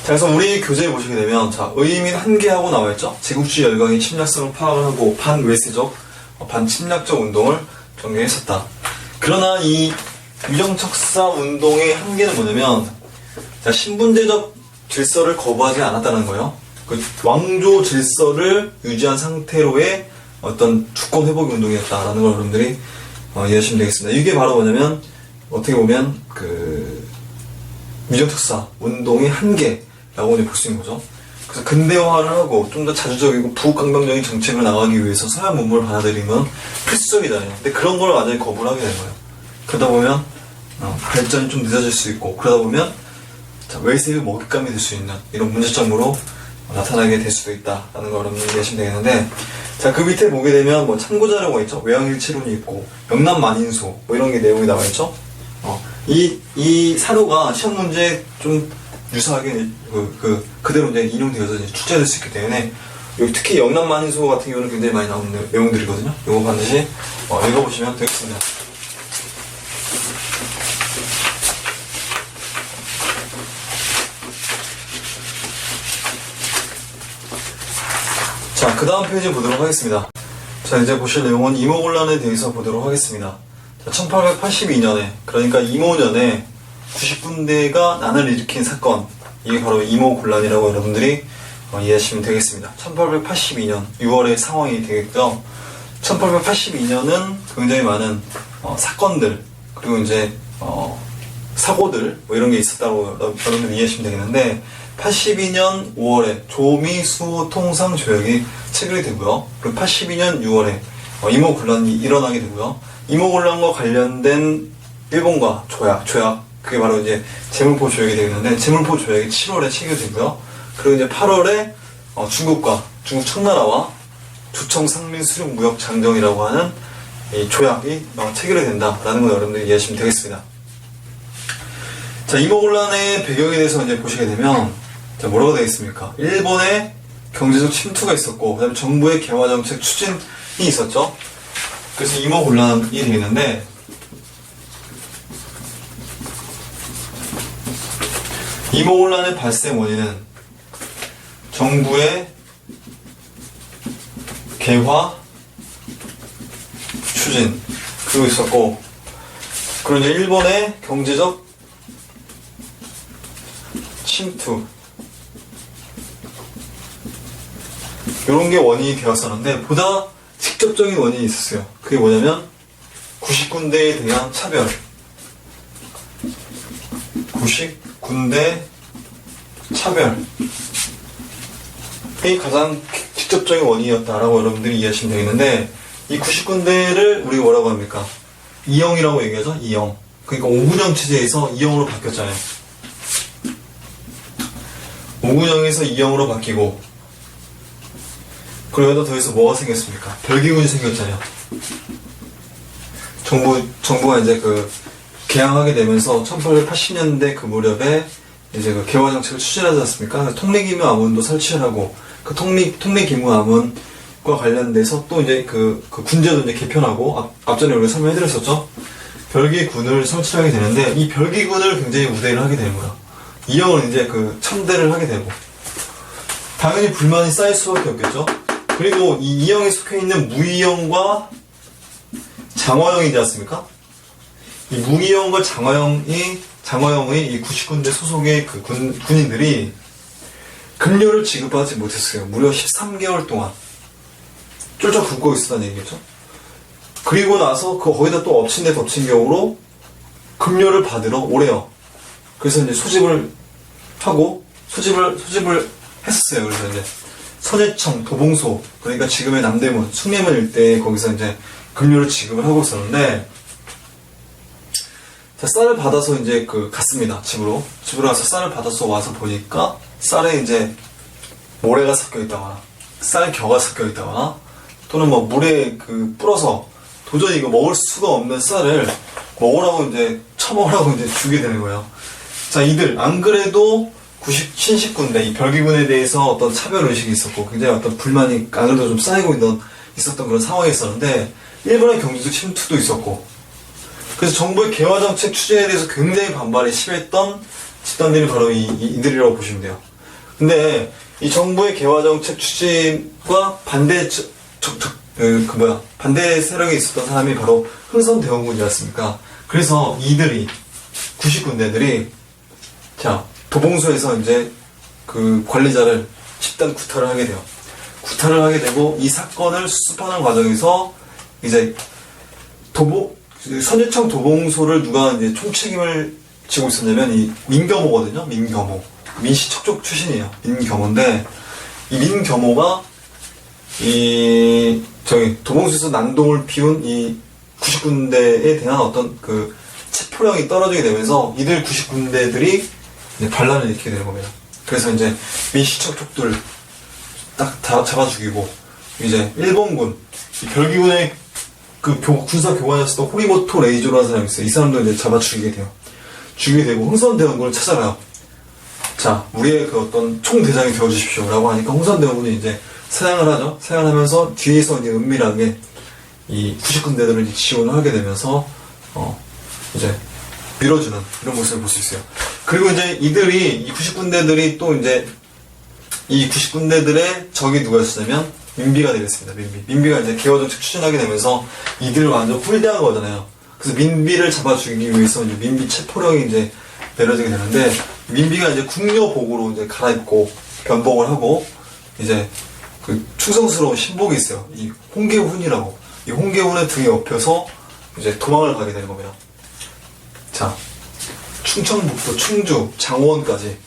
그래서 우리 교재에 보시게 되면, 자, 의민 한계하고 나와있죠? 제국주의 열강의 침략성을 파악을 하고 반외세적, 반침략적 운동을 전개했었다. 그러나 이 유정척사 운동의 한계는 뭐냐면, 자, 신분제적 질서를 거부하지 않았다는 거예요. 그 왕조 질서를 유지한 상태로의 어떤 주권 회복 운동이었다라는 걸 여러분들이 이해하시면 되겠습니다. 이게 바로 뭐냐면, 어떻게 보면 그 유정척사 운동의 한계라고 볼 수 있는 거죠. 그래서 근대화를 하고 좀 더 자주적이고 부강경적인 정책을 나가기 위해서 서양 문물을 받아들이면 필수적이잖아요. 근데 그런 걸 완전히 거부를 하게 되는 거예요. 그러다 보면 발전이 좀 늦어질 수 있고, 그러다 보면 외세의 먹잇감이 될 수 있는 이런 문제점으로 나타나게 될 수도 있다라는 걸 여러분들이 이해하시면 되겠는데, 자, 그 밑에 보게 되면 뭐 참고자료가 있죠. 외양일치론이 있고 영남 만인소 뭐 이런 게 내용이 나와 있죠. 이 사료가 시험 문제에 좀 유사하게 그대로 이제 인용되어서 이제 출제될 수 있기 때문에, 여기 특히 영남 만인소 같은 경우는 굉장히 많이 나오는 내용들이거든요. 이거 반드시 읽어보시면 되겠습니다. 자, 그 다음 페이지 보도록 하겠습니다. 자, 이제 보실 내용은 이모곤란에 대해서 보도록 하겠습니다. 자, 1882년에, 그러니까 이모년에 90군데가 난을 일으킨 사건, 이게 바로 이모곤란이라고 여러분들이 이해하시면 되겠습니다. 1882년 6월의 상황이 되겠고요. 1882년은 굉장히 많은 사건들, 그리고 이제 사고들 뭐 이런 게 있었다고 여러분들이 이해하시면 되겠는데, 82년 5월에 조미수호 통상조약이 체결이 되고요. 그리고 82년 6월에 이모곤란이 일어나게 되고요. 이모곤란과 관련된 일본과 조약, 그게 바로 이제 제물포 조약이 되겠는데, 제물포 조약이 7월에 체결되고요. 그리고 이제 8월에 중국 청나라와 주청 상민 수륙 무역 장정이라고 하는 이 조약이 체결이 된다라는 걸 여러분들이 이해하시면 되겠습니다. 자, 이모곤란의 배경에 대해서 이제 보시게 되면, 자, 뭐라고 되겠습니까? 일본의 경제적 침투가 있었고, 그 다음에 정부의 개화정책 추진이 있었죠. 그래서 이모곤란이 되겠는데, 이모곤란의 발생 원인은 정부의 개화 추진 그리고 있었고, 그리고 이제 일본의 경제적 침투 이런 게 원인이 되었었는데, 보다 직접적인 원인이 있었어요. 그게 뭐냐면 90군데에 대한 차별. 90군데 차별이 가장 직접적인 원인이었다라고 여러분들이 이해하시면 되겠는데, 이 90군데를 우리가 뭐라고 합니까? 2형이라고 얘기하죠? 2형. 그러니까 5군형 체제에서 2형으로 바뀌었잖아요. 5군형에서 2형으로 바뀌고, 그러다 더해서 뭐가 생겼습니까? 별기군이 생겼잖아요. 정부가 이제 개항하게 되면서 1880년대 그 무렵에 이제 개화 정책을 추진하지 않습니까? 통리기무암원도 설치를 하고, 그 통리기무암원과 관련돼서 또 이제 그 군제도 이제 개편하고, 앞전에 우리가 설명해드렸었죠? 별기군을 설치하게 되는데, 이 별기군을 굉장히 우대를 하게 되는 거야. 이형을 이제 참대를 하게 되고, 당연히 불만이 쌓일 수밖에 없겠죠? 그리고 이 이형에 속해 있는 무이형과 장화형이지 않습니까? 이 무이형과 장화형의 이 90군데 소속의 군인들이 급료를 지급하지 못했어요. 무려 13개월 동안 쫄쫄 굶고 있었다는 얘기겠죠? 그리고 나서 거기다 또 엎친 데 덮친 격으로 급료를 받으러 오래요. 그래서 이제 소집을 하고 소집을 했었어요. 그래서 이제 선해청, 도봉소, 그러니까 지금의 남대문, 숭례문 일대에 거기서 이제 급료를 지급을 하고 있었는데, 자, 쌀을 받아서 이제 갔습니다. 집으로 가서 쌀을 받아서 와서 보니까 쌀에 이제 모래가 섞여 있다거나 쌀겨가 섞여 있다거나, 또는 뭐 물에 불어서 도저히 이거 먹을 수가 없는 쌀을 먹으라고 이제 처먹으라고 이제 주게 되는 거예요. 자, 이들 안 그래도 90군데 이 별기군에 대해서 어떤 차별의식이 있었고, 굉장히 어떤 불만이 안 그래도 좀 쌓이고 있었던 그런 상황이 있었는데, 일본의 경제적 침투도 있었고, 그래서 정부의 개화정책 추진에 대해서 굉장히 반발이 심했던 집단들이 바로 이들이라고 보시면 돼요. 근데 이 정부의 개화정책 추진과 반대 세력에 있었던 사람이 바로 흥선대원군이었습니까? 그래서 이들이 90군데들이 자, 도봉소에서 이제 관리자를 집단 구타를 하게 돼요. 구타를 하게 되고, 이 사건을 수습하는 과정에서 이제 선유청 도봉소를 누가 이제 총책임을 지고 있었냐면 이 민겸호거든요. 민겸호. 민씨 척족 출신이에요. 민겸호인데, 이 민겸호가 도봉소에서 난동을 피운 이 90군데에 대한 어떤 체포령이 떨어지게 되면서 이들 90군데들이 반란을 일으키게 되는 겁니다. 그래서 이제 민씨 척족들 딱 잡아 죽이고, 이제 일본군, 이 별기군의 군사 교관이었던 호리모토 레이조라는 사람이 있어요. 이 사람도 이제 잡아 죽이게 돼요. 죽이게 되고 흥선대원군을 찾아가요. 자, 우리의 어떤 총대장이 되어주십시오 라고 하니까 흥선대원군이 이제 사양을 하죠. 사양을 하면서 뒤에서 이제 은밀하게 이 90군데들을 지원을 하게 되면서 이제 밀어주는 이런 모습을 볼 수 있어요. 그리고 이제 이 90군데들이 또 이제 이 90군데들의 적이 누구였냐면 민비가 되겠습니다. 민비가 이제 개화정책 추진하게 되면서 이들을 완전 홀대한 거잖아요. 그래서 민비를 잡아 죽이기 위해서 이제 민비 체포령이 이제 내려지게 되는데, 민비가 이제 궁녀복으로 이제 갈아입고 변복을 하고 이제 충성스러운 신복이 있어요. 이 홍계훈이라고. 이 홍계훈의 등에 업혀서 이제 도망을 가게 되는 겁니다. 자, 충청북도 충주 장원까지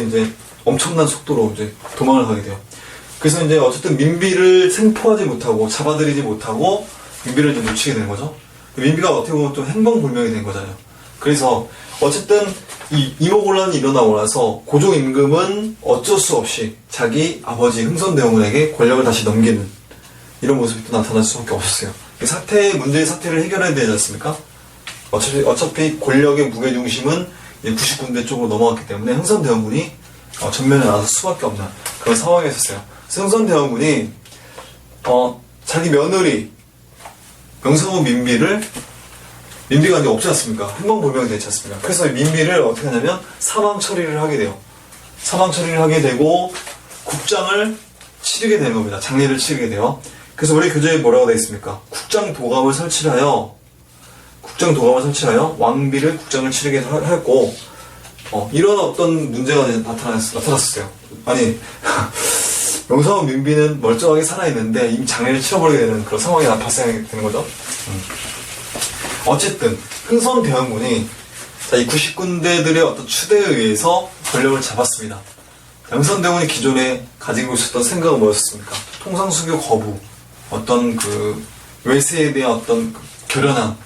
이제 엄청난 속도로 이제 도망을 가게 돼요. 그래서 이제 어쨌든 민비를 생포하지 못하고 잡아들이지 못하고 민비를 이제 놓치게 되는 거죠. 민비가 어떻게 보면 좀 행방불명이 된 거잖아요. 그래서 어쨌든 이 이모곤란이 일어나고 나서 고종 임금은 어쩔 수 없이 자기 아버지 흥선대원군에게 권력을 다시 넘기는 이런 모습이 또 나타날 수밖에 없었어요. 문제의 사태를 해결해야 되지 않습니까? 어차피 권력의 무게중심은 90군데 쪽으로 넘어갔기 때문에 흥선대원군이 전면에 나설 수밖에 없는 그런 상황이 있었어요. 그래서 흥선대원군이 자기 며느리 명성후 민비를 민비가 이제 없지 않습니까? 행방불명이 되지 않습니까? 그래서 민비를 어떻게 하냐면 사망 처리를 하게 돼요. 사망 처리를 하게 되고 국장을 치르게 되는 겁니다. 장례를 치르게 돼요. 그래서 우리 교재에 뭐라고 되어 있습니까? 국장 도감을 설치하여 왕비를 국장을 치르게 했고, 이런 어떤 문제가 나타났었어요. 아니, 명성황 민비는 멀쩡하게 살아있는데 이미 장례를 치러버리게 되는 그런 상황이 발생되는 거죠. 어쨌든 흥선대원군이 이 90군데들의 어떤 추대에 의해서 권력을 잡았습니다. 흥선대원군이 기존에 가지고 있었던 생각은 뭐였습니까? 통상수교 거부, 어떤 그 외세에 대한 어떤 그 결연한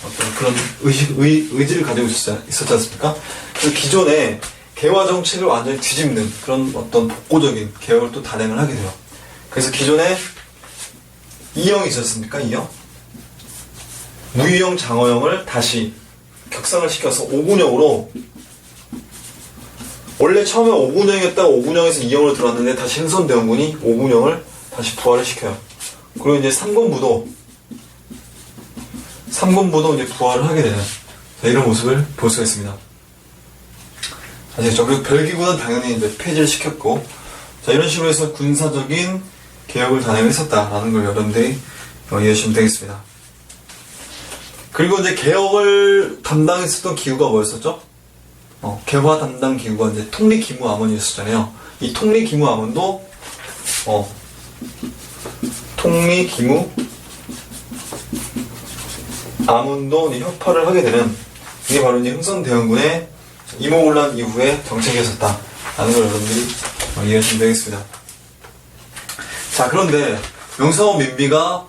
어떤 그런 의지를 가지고 있었지 않습니까? 그래서 기존의 개화 정책을 완전히 뒤집는 그런 어떤 독고적인 개혁을 또 단행을 하게 돼요. 그래서 기존에 이영이 있었습니까? 이영? 무이영 장어영을 다시 격상을 시켜서 5군영으로, 원래 처음에 5군영이었다가 5군영에서 2영으로 들어왔는데 다시 흥선대원군이 5군영을 다시 부활을 시켜요. 그리고 이제 3군부도 이제 부활을 하게 되는 이런 모습을 볼 수가 있습니다. 아시겠죠? 그리고 별기군은 당연히 이제 폐지를 시켰고, 자, 이런 식으로 해서 군사적인 개혁을 단행을 했었다라는 걸 여러분들이 이해하시면 되겠습니다. 그리고 이제 개혁을 담당했었던 기구가 뭐였었죠? 개화 담당 기구가 이제 통리기무암원이었었잖아요. 이 통리기무암원도, 통리기무암원도 협파를 하게 되는, 이게 바로 이제 흥선대원군의 이모군란 이후의 정책이었었다라는 걸 여러분들이 이해하시면 되겠습니다. 자, 그런데 명성황 민비가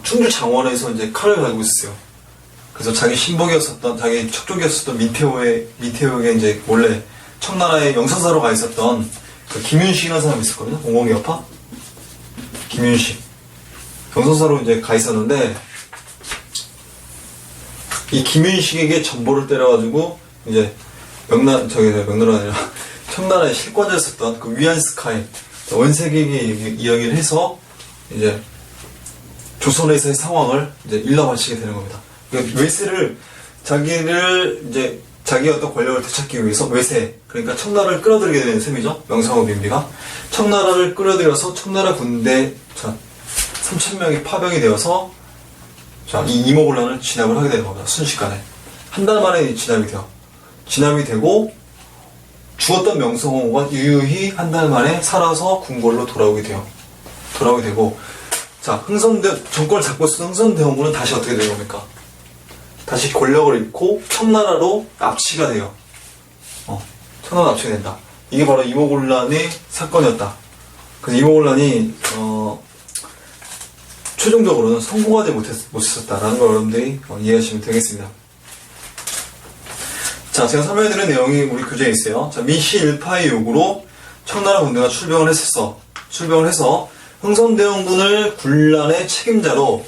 충주 장원에서 이제 칼을 가지고 있었어요. 그래서 자기 신복이었었던, 자기 척족이었었던 민태호에게 이제 원래 청나라의 영선사로 가 있었던 그 김윤식이라는 사람이 있었거든요. 옹공여파? 김윤식. 영선사로 이제 가 있었는데, 이 김윤식에게 전보를 때려가지고, 이제, 명나라 아니라, 청나라의 실권자였었던 그 위안스카이, 원색에게 이야기를 해서, 이제, 조선에서의 상황을 이제 일러바치게 되는 겁니다. 그러니까 외세를, 자기 어떤 권력을 되찾기 위해서 외세, 그러니까 청나라를 끌어들이게 되는 셈이죠. 명성황 민비가. 청나라를 끌어들여서 청나라 군대, 3,000명이 파병이 되어서, 이 이모군란을 진압을 하게 되는 겁니다. 순식간에. 한 달 만에 진압이 되고, 죽었던 명성황후가 유유히 한 달 만에 살아서 궁궐로 돌아오게 되고, 정권을 잡고 있었던 흥선대원군은 다시 어떻게 되는 겁니까? 다시 권력을 잃고 청나라로 납치가 돼요. 청나라 납치가 된다. 이게 바로 이모군란의 사건이었다. 그래서 이모군란이, 최종적으로는 성공하지 못했었다라는 걸 여러분들이 이해하시면 되겠습니다. 자, 제가 설명해드린 내용이 우리 교재에 있어요. 자, 민씨 일파의 요구로 청나라 군대가 출병을 해서 흥선대원군을 군란의 책임자로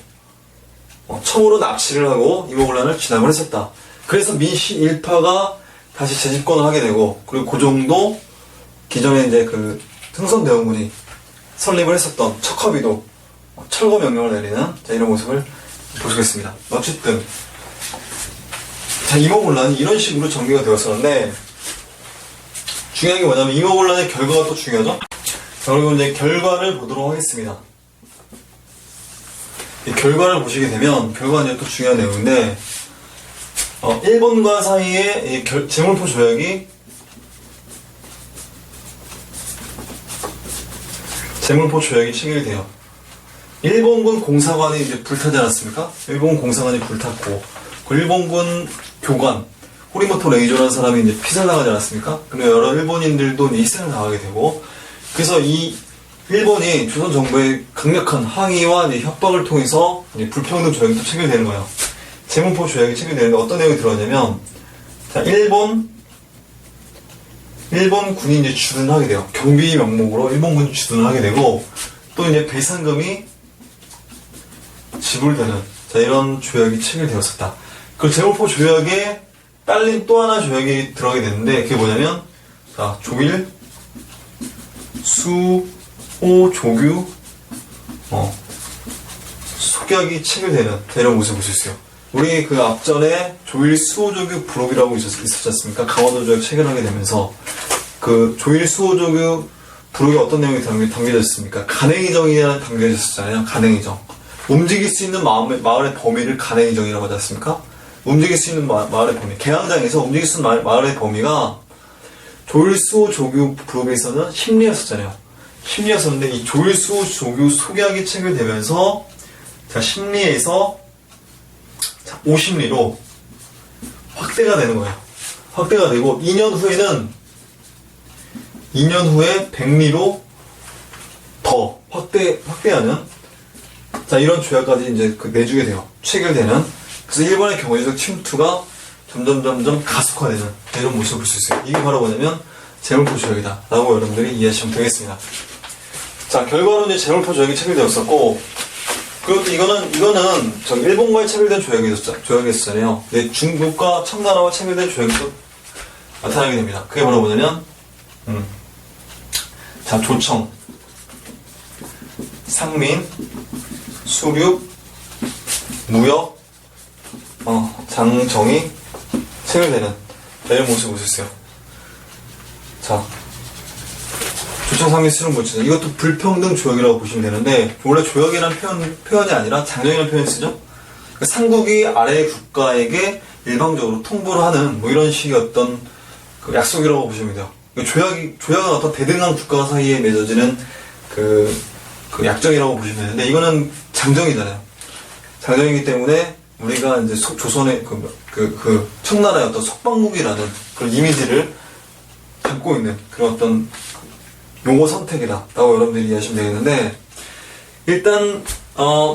청으로 납치를 하고 이모군란을 진압을 했었다. 그래서 민씨 일파가 다시 재집권을 하게 되고, 그리고 고종도 기존에 이제 그 흥선대원군이 설립을 했었던 척허비도 철거 명령을 내리는 이런 모습을 보시겠습니다. 어쨌든 이모군란이 이런 식으로 전개가 되었었는데, 중요한 게 뭐냐면 이모군란의 결과가 또 중요하죠. 그리고 이제 결과를 보도록 하겠습니다. 이 결과를 보시게 되면 결과는 이제 또 중요한 내용인데, 일본과 사이의 제물포 조약이 체결이 돼요. 일본군 공사관이 이제 불타지 않았습니까? 일본 공사관이 불탔고, 그 일본군 교관 호리모토 레이저라는 사람이 이제 피살당하지 않았습니까? 그리고 여러 일본인들도 희생을 당하게 되고, 그래서 이 일본이 조선 정부의 강력한 항의와 이제 협박을 통해서 이제 불평등 조약이 또 체결되는 거예요. 제물포 조약이 체결되는데 어떤 내용이 들어가냐면, 일본 군이 이제 주둔을 하게 돼요. 경비 명목으로 일본군이 주둔을 하게 되고, 또 이제 배상금이 지불되는 이런 조약이 체결되었었다. 그 제물포 조약에 딸린 또 하나 조약이 들어가게 되는데, 그게 뭐냐면, 조일, 수, 호, 조규, 속약이 체결되는 이런 모습을 볼 수 있어요. 우리 그 앞전에 조일 수호조교 부록이라고 있었지 않습니까? 강원도 조약 체결하게 되면서 그 조일 수호조교 부록에 어떤 내용이 담겨져 있습니까? 간행의정이라는 담겨져 있었잖아요. 간행의정. 움직일 수 있는 마을의 범위를 간행의정이라고 하지 않습니까? 움직일 수 있는 마을의 범위. 개항장에서 움직일 수 있는 마을의 범위가 조일수호조교 부록에서는 심리였었잖아요. 심리였었는데 이 조일수호조교 속약이 체결되면서 자, 심리에서 자, 5심리로 확대가 되는 거예요. 확대가 되고 2년 후에 100리로 더 확대하는 자 이런 조약까지 이제 내주게 돼요. 체결되는. 그래서 일본의 경제적 침투가 점점 가속화되는 이런 모습을 볼 수 있어요. 이게 바로 뭐냐면 재물포 조약이다 라고 여러분들이 이해하시면 되겠습니다. 자 결과로 이제 재물포 조약이 체결되었었고 그리고 이거는 저 일본과의 체결된 조약이었잖아요. 근데 중국과 청나라와 체결된 조약이 또 나타나게 됩니다. 그게 바로 뭐냐면 자 조청, 상민, 수륙, 무역, 장정이 체결되는 이런 모습을 볼 수 있어요. 자 조청, 상민, 수륙, 무역. 이것도 불평등 조약이라고 보시면 되는데 원래 조약이라는 표현이 아니라 장정이라는 표현을 쓰죠. 그러니까 상국이 아래 국가에게 일방적으로 통보를 하는 뭐 이런 식의 어떤 그 약속이라고 보시면 돼요. 조약은 어떤 대등한 국가 사이에 맺어지는 그 약정이라고 보시면 되는데 이거는 장정이잖아요. 장정이기 때문에 우리가 이제 조선의 청나라의 어떤 석방국이라는 그런 이미지를 담고 있는 그런 어떤 용어 선택이다라고 여러분들이 이해하시면 되겠는데 일단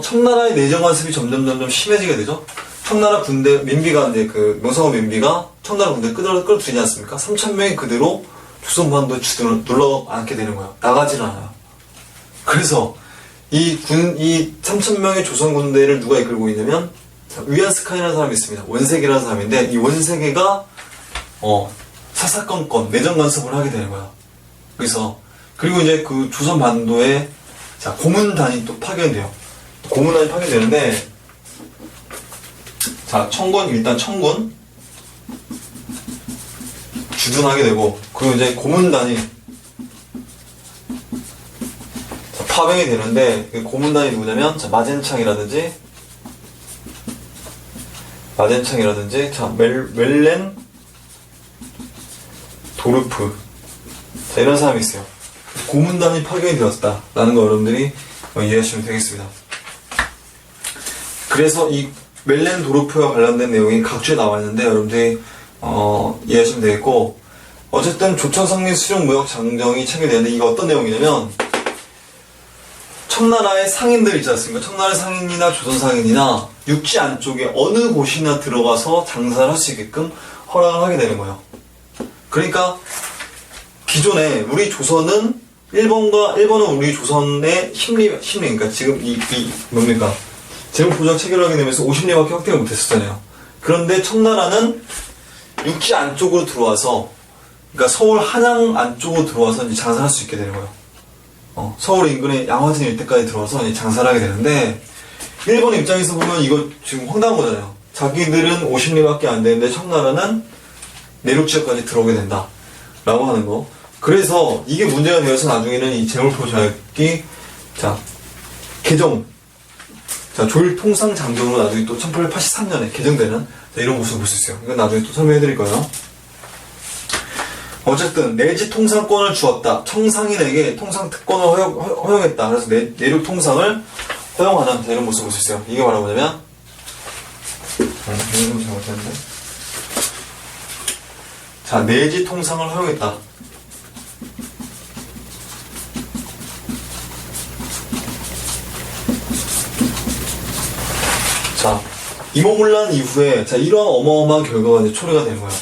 청나라의 내정 간섭이 점점 심해지게 되죠. 청나라 군대 민비가 이제 명성황 민비가 청나라 군대 끌어들이지 않습니까? 3,000명이 그대로 조선반도에 주둔을 눌러 앉게 되는 거예요. 나가지는 않아요. 그래서 이 3,000명의 조선 군대를 누가 이끌고 있냐면 위안스칸이라는 사람이 있습니다. 원세계라는 사람인데 이 원세계가 사사건건 내정 간섭을 하게 되는 거예요. 그리고 이제 그 조선 반도에 자 고문단이 또 파견돼요. 고문단이 파견되는데 자 일단 청군 주둔하게 되고 그리고 이제 고문단이 자, 파병이 되는데 그 고문단이 누구냐면 자 마젠창이라든지 자 멜렌 도르프 자 이런 사람이 있어요. 고문단이 파견이 되었다라는 거 여러분들이 이해하시면 되겠습니다. 그래서 이 멜렌 도르프와 관련된 내용이 각주에 나와 있는데 여러분들이 이해하시면 되겠고 어쨌든 조천상민 수령 무역 장정이 체결되는데 이거 어떤 내용이냐면 청나라의 상인들 있지 않습니까? 청나라 상인이나 조선 상인이나 육지 안쪽에 어느 곳이나 들어가서 장사를 할 수 있게끔 허락을 하게 되는 거예요. 그러니까 기존에 우리 조선은 일본은 우리 조선의 심리 그러니까 지금 뭡니까? 재물포장 체결하게 되면서 50리밖에 확대를 못했었잖아요. 그런데 청나라는 육지 안쪽으로 들어와서 그러니까 서울 한양 안쪽으로 들어와서 이제 장사를 할 수 있게 되는 거예요. 서울 인근의 양화진 일대까지 들어와서 이제 장사를 하게 되는데 일본 입장에서 보면 이거 지금 황당한 거잖아요. 자기들은 50리밖에 안 되는데 청나라는 내륙 지역까지 들어오게 된다 라고 하는 거. 그래서 이게 문제가 되어서 나중에는 이 재물포 조약이 조일통상장정으로 나중에 또 1883년에 개정되는 이런 모습을 볼 수 있어요. 이건 나중에 또 설명해 드릴 거예요. 어쨌든 내지 통상권을 주었다. 청상인에게 통상 특권을 허용했다. 그래서 내륙 통상을 허용하는 이런 모습을 볼 수 있어요. 이게 바로 뭐냐면 이거 잘못했는데 자 내지 통상을 허용했다. 자, 임오문란 이후에, 이런 어마어마한 결과가 이제 초래가 되는 거예요.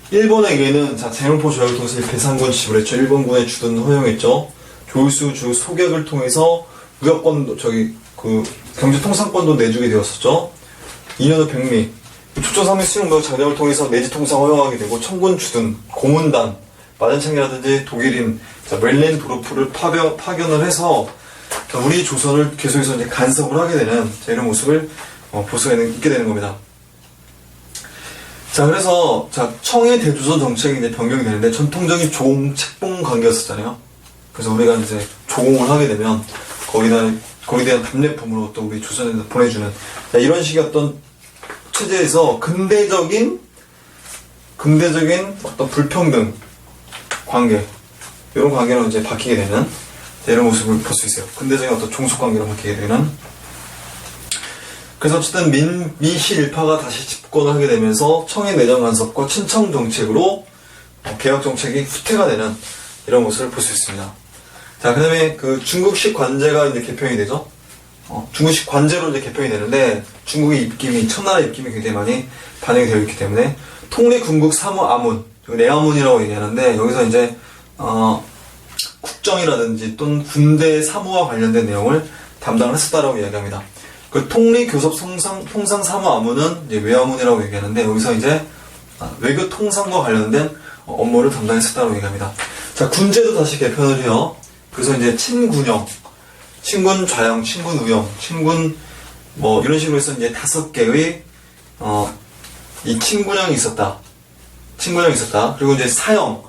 일본에게는, 재물포 조약을 통해서 배상군 지불했죠. 일본군의 주둔 허용했죠. 조일수 주 소격을 통해서 무역권도, 경제 통상권도 내주게 되었었죠. 2년 후 백리. 초조상민 수령무역 장정을 통해서 내지 통상 허용하게 되고, 청군 주둔, 고문단, 마젠창이라든지 독일인, 멜렌 도르프를 파견을 해서, 우리 조선을 계속해서 이제 간섭을 하게 되는 이런 모습을 볼 수가 있게 되는 겁니다. 자, 그래서 청의 대조선 정책이 이제 변경이 되는데 전통적인 조공 책봉 관계였었잖아요. 그래서 우리가 이제 조공을 하게 되면 거기에 대한 답례품으로 또 우리 조선에 보내주는 이런 식의 어떤 체제에서 근대적인 어떤 불평등 관계, 이런 관계로 이제 바뀌게 되는 이런 모습을 볼 수 있어요. 근대적인 어떤 종속 관계로 바뀌게 되는. 그래서 어쨌든 민씨 일파가 다시 집권을 하게 되면서 청의 내정 간섭과 친청 정책으로 개혁 정책이 후퇴가 되는 이런 모습을 볼 수 있습니다. 자, 그 다음에 그 중국식 관제가 이제 개편이 되죠. 중국식 관제로 이제 개편이 되는데, 중국의 입김이, 청나라 입김이 굉장히 많이 반영이 되어 있기 때문에, 통리군국 사무아문, 내아문이라고 얘기하는데, 여기서 이제, 국정이라든지 또는 군대 사무와 관련된 내용을 담당을 했었다라고 이야기합니다. 그 통리교섭 통상 사무아문은 이제 외아문이라고 얘기하는데, 여기서 이제, 외교 통상과 관련된 업무를 담당했었다고 얘기합니다. 자, 군제도 다시 개편을 해요. 그래서 이제 친군형, 친군 좌영, 친군 우영, 친군 이런 식으로 해서 이제 5개의 이 친군형이 있었다. 그리고 이제 사형,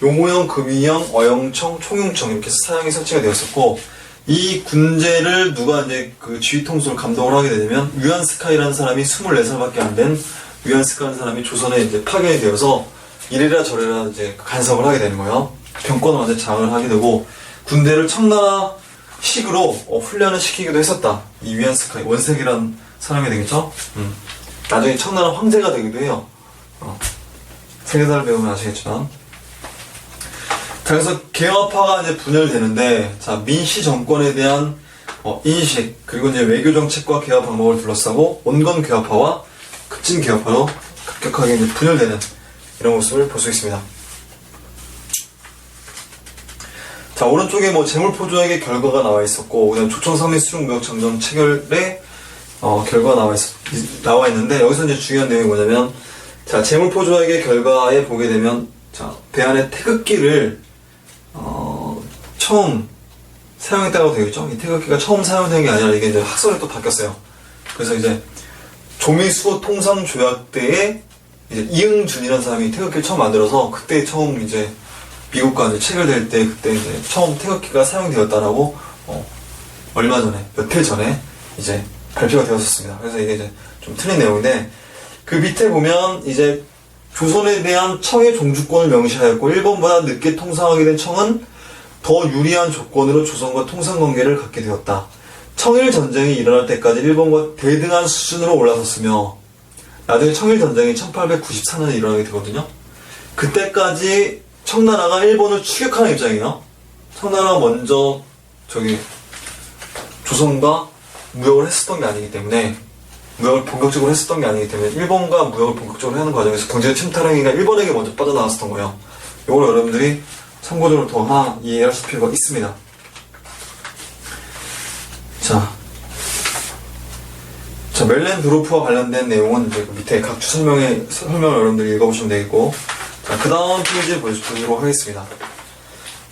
용호형, 금위형, 어영청, 총용청 이렇게 해서 사형이 설치가 되었었고, 이 군제를 누가 이제 그 지휘 통솔을 감독을 하게 되면 유한스카이라는 사람이 24살밖에 안 된 유한스카이라는 사람이 조선에 이제 파견이 되어서 이래라 저래라 이제 간섭을 하게 되는 거예요. 병권을 완전히 장악을 하게 되고, 군대를 청나라식으로 훈련을 시키기도 했었다. 이 유한스카이, 원색이라는 사람이 되겠죠? 나중에 청나라 황제가 되기도 해요. 세계사를 배우면 아시겠지만. 자, 그래서 개화파가 이제 분열되는데, 자, 민씨 정권에 대한 인식, 그리고 이제 외교 정책과 개화 방법을 둘러싸고 온건 개화파와 급진 개화파로 급격하게 이제 분열되는 이런 모습을 볼 수 있습니다. 자, 오른쪽에 재물포조약의 결과가 나와 있었고, 그다음 조청상민 수중무역장전 체결의 결과가 나와 있는데, 여기서 이제 중요한 내용이 뭐냐면, 자, 재물포조약의 결과에 보게 되면, 자, 배안의 태극기를 처음 사용했다고 되어 있죠. 이 태극기가 처음 사용된 게 아니라 이게 이제 학설에 또 바뀌었어요. 그래서 이제 조미수호 통상조약 때에 이제 이응준이라는 사람이 태극기를 처음 만들어서, 그때 처음 이제 미국과 이제 체결될 때, 그때 이제 처음 태극기가 사용되었다라고 얼마 전에, 몇 해 전에 이제 발표가 되었었습니다. 그래서 이게 이제 좀 틀린 내용인데, 그 밑에 보면 이제 조선에 대한 청의 종주권을 명시하였고, 일본보다 늦게 통상하게 된 청은 더 유리한 조건으로 조선과 통상관계를 갖게 되었다. 청일 전쟁이 일어날 때까지 일본과 대등한 수준으로 올라섰으며, 나중에 청일 전쟁이 1894년에 일어나게 되거든요. 그때까지 청나라가 일본을 추격하는 입장이에요. 청나라가 먼저 조선과 무역을 했었던 게 아니기 때문에, 무역을 본격적으로 했었던 게 아니기 때문에, 일본과 무역을 본격적으로 하는 과정에서 경제 침탈행위가 일본에게 먼저 빠져나왔었던 거예요. 이걸 여러분들이 참고적으로 더 하나 이해하실 필요가 있습니다. 자, 멜렌드로프와 관련된 내용은 이제 밑에 각주 설명을 여러분들이 읽어보시면 되겠고, 자, 그 다음 페이지를 보도록 하겠습니다.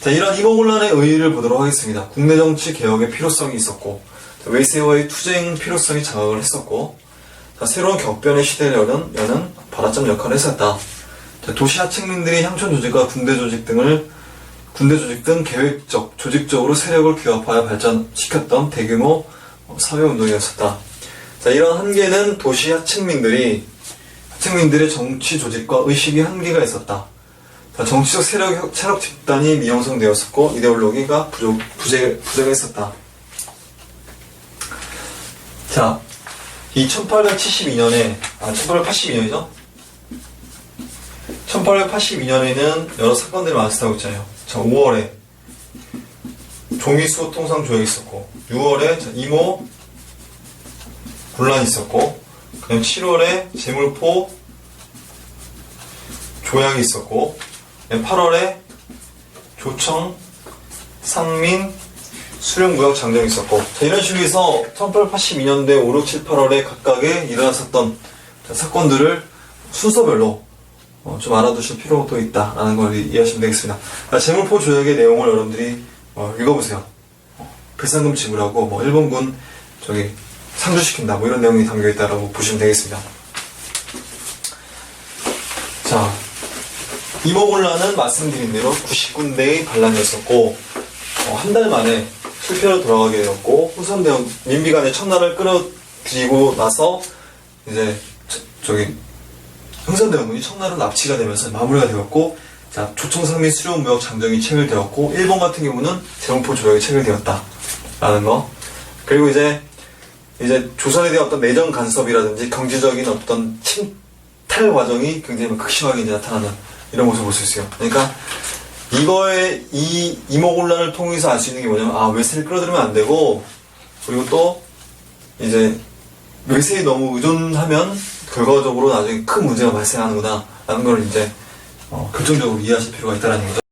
자, 이런 이모곤란의 의의를 보도록 하겠습니다. 국내정치 개혁의 필요성이 있었고, 외세와의 투쟁 필요성이 자각을 했었고, 자, 새로운 격변의 시대를 여는 발화점 역할을 했었다. 자, 도시 하층민들이 향촌 조직과 군대 조직 등 계획적, 조직적으로 세력을 규합하여 발전시켰던 대규모 사회운동이었었다. 자, 이런 한계는 도시 하층민들의 정치 조직과 의식이 한계가 있었다. 자, 정치적 체력 집단이 미형성되었었고, 이데올로기가 부재가 있었다. 자, 이 1882년이죠? 1882년에는 여러 사건들이 많았다고 했잖아요. 자, 5월에 조미수호 통상조약이 있었고, 6월에 이모 군란이 있었고, 그다음 7월에 재물포 조약이 있었고, 8월에 조청 상민 수령무역 장정이 있었고, 자, 이런 식으로 해서 1882년대 5, 6, 7, 8월에 각각에 일어났었던 사건들을 순서별로 좀 알아두실 필요도 있다라는 걸 이해하시면 되겠습니다. 자, 재물포 조약의 내용을 여러분들이 읽어보세요. 배상금 지불하고 뭐 일본군 상주시킨다 뭐 이런 내용이 담겨 있다라고 보시면 되겠습니다. 자, 이모군란은 말씀드린 대로 90군데의 반란이었었고 한 달 만에 실패로 돌아가게 되었고 후선대원 민비간의 청나라를 끌어들이고 나서 이제 흥선대원군이 청나라로 납치가 되면서 마무리가 되었고, 자, 조총상민 수료무역 장정이 체결되었고, 일본 같은 경우는 대원포 조약이 체결되었다라는 거. 그리고 이제 조선에 대한 어떤 내정 간섭이라든지 경제적인 어떤 침탈 과정이 굉장히 극심하게 이제 나타나는 이런 모습을 볼 수 있어요. 그러니까 이거에 이 이모군란을 통해서 알 수 있는 게 뭐냐면 외세를 끌어들이면 안 되고, 그리고 또 이제 외세에 너무 의존하면 결과적으로 나중에 큰 문제가 발생하는구나 라는 걸 이제 결정적으로 이해하실 필요가 있다는 거죠.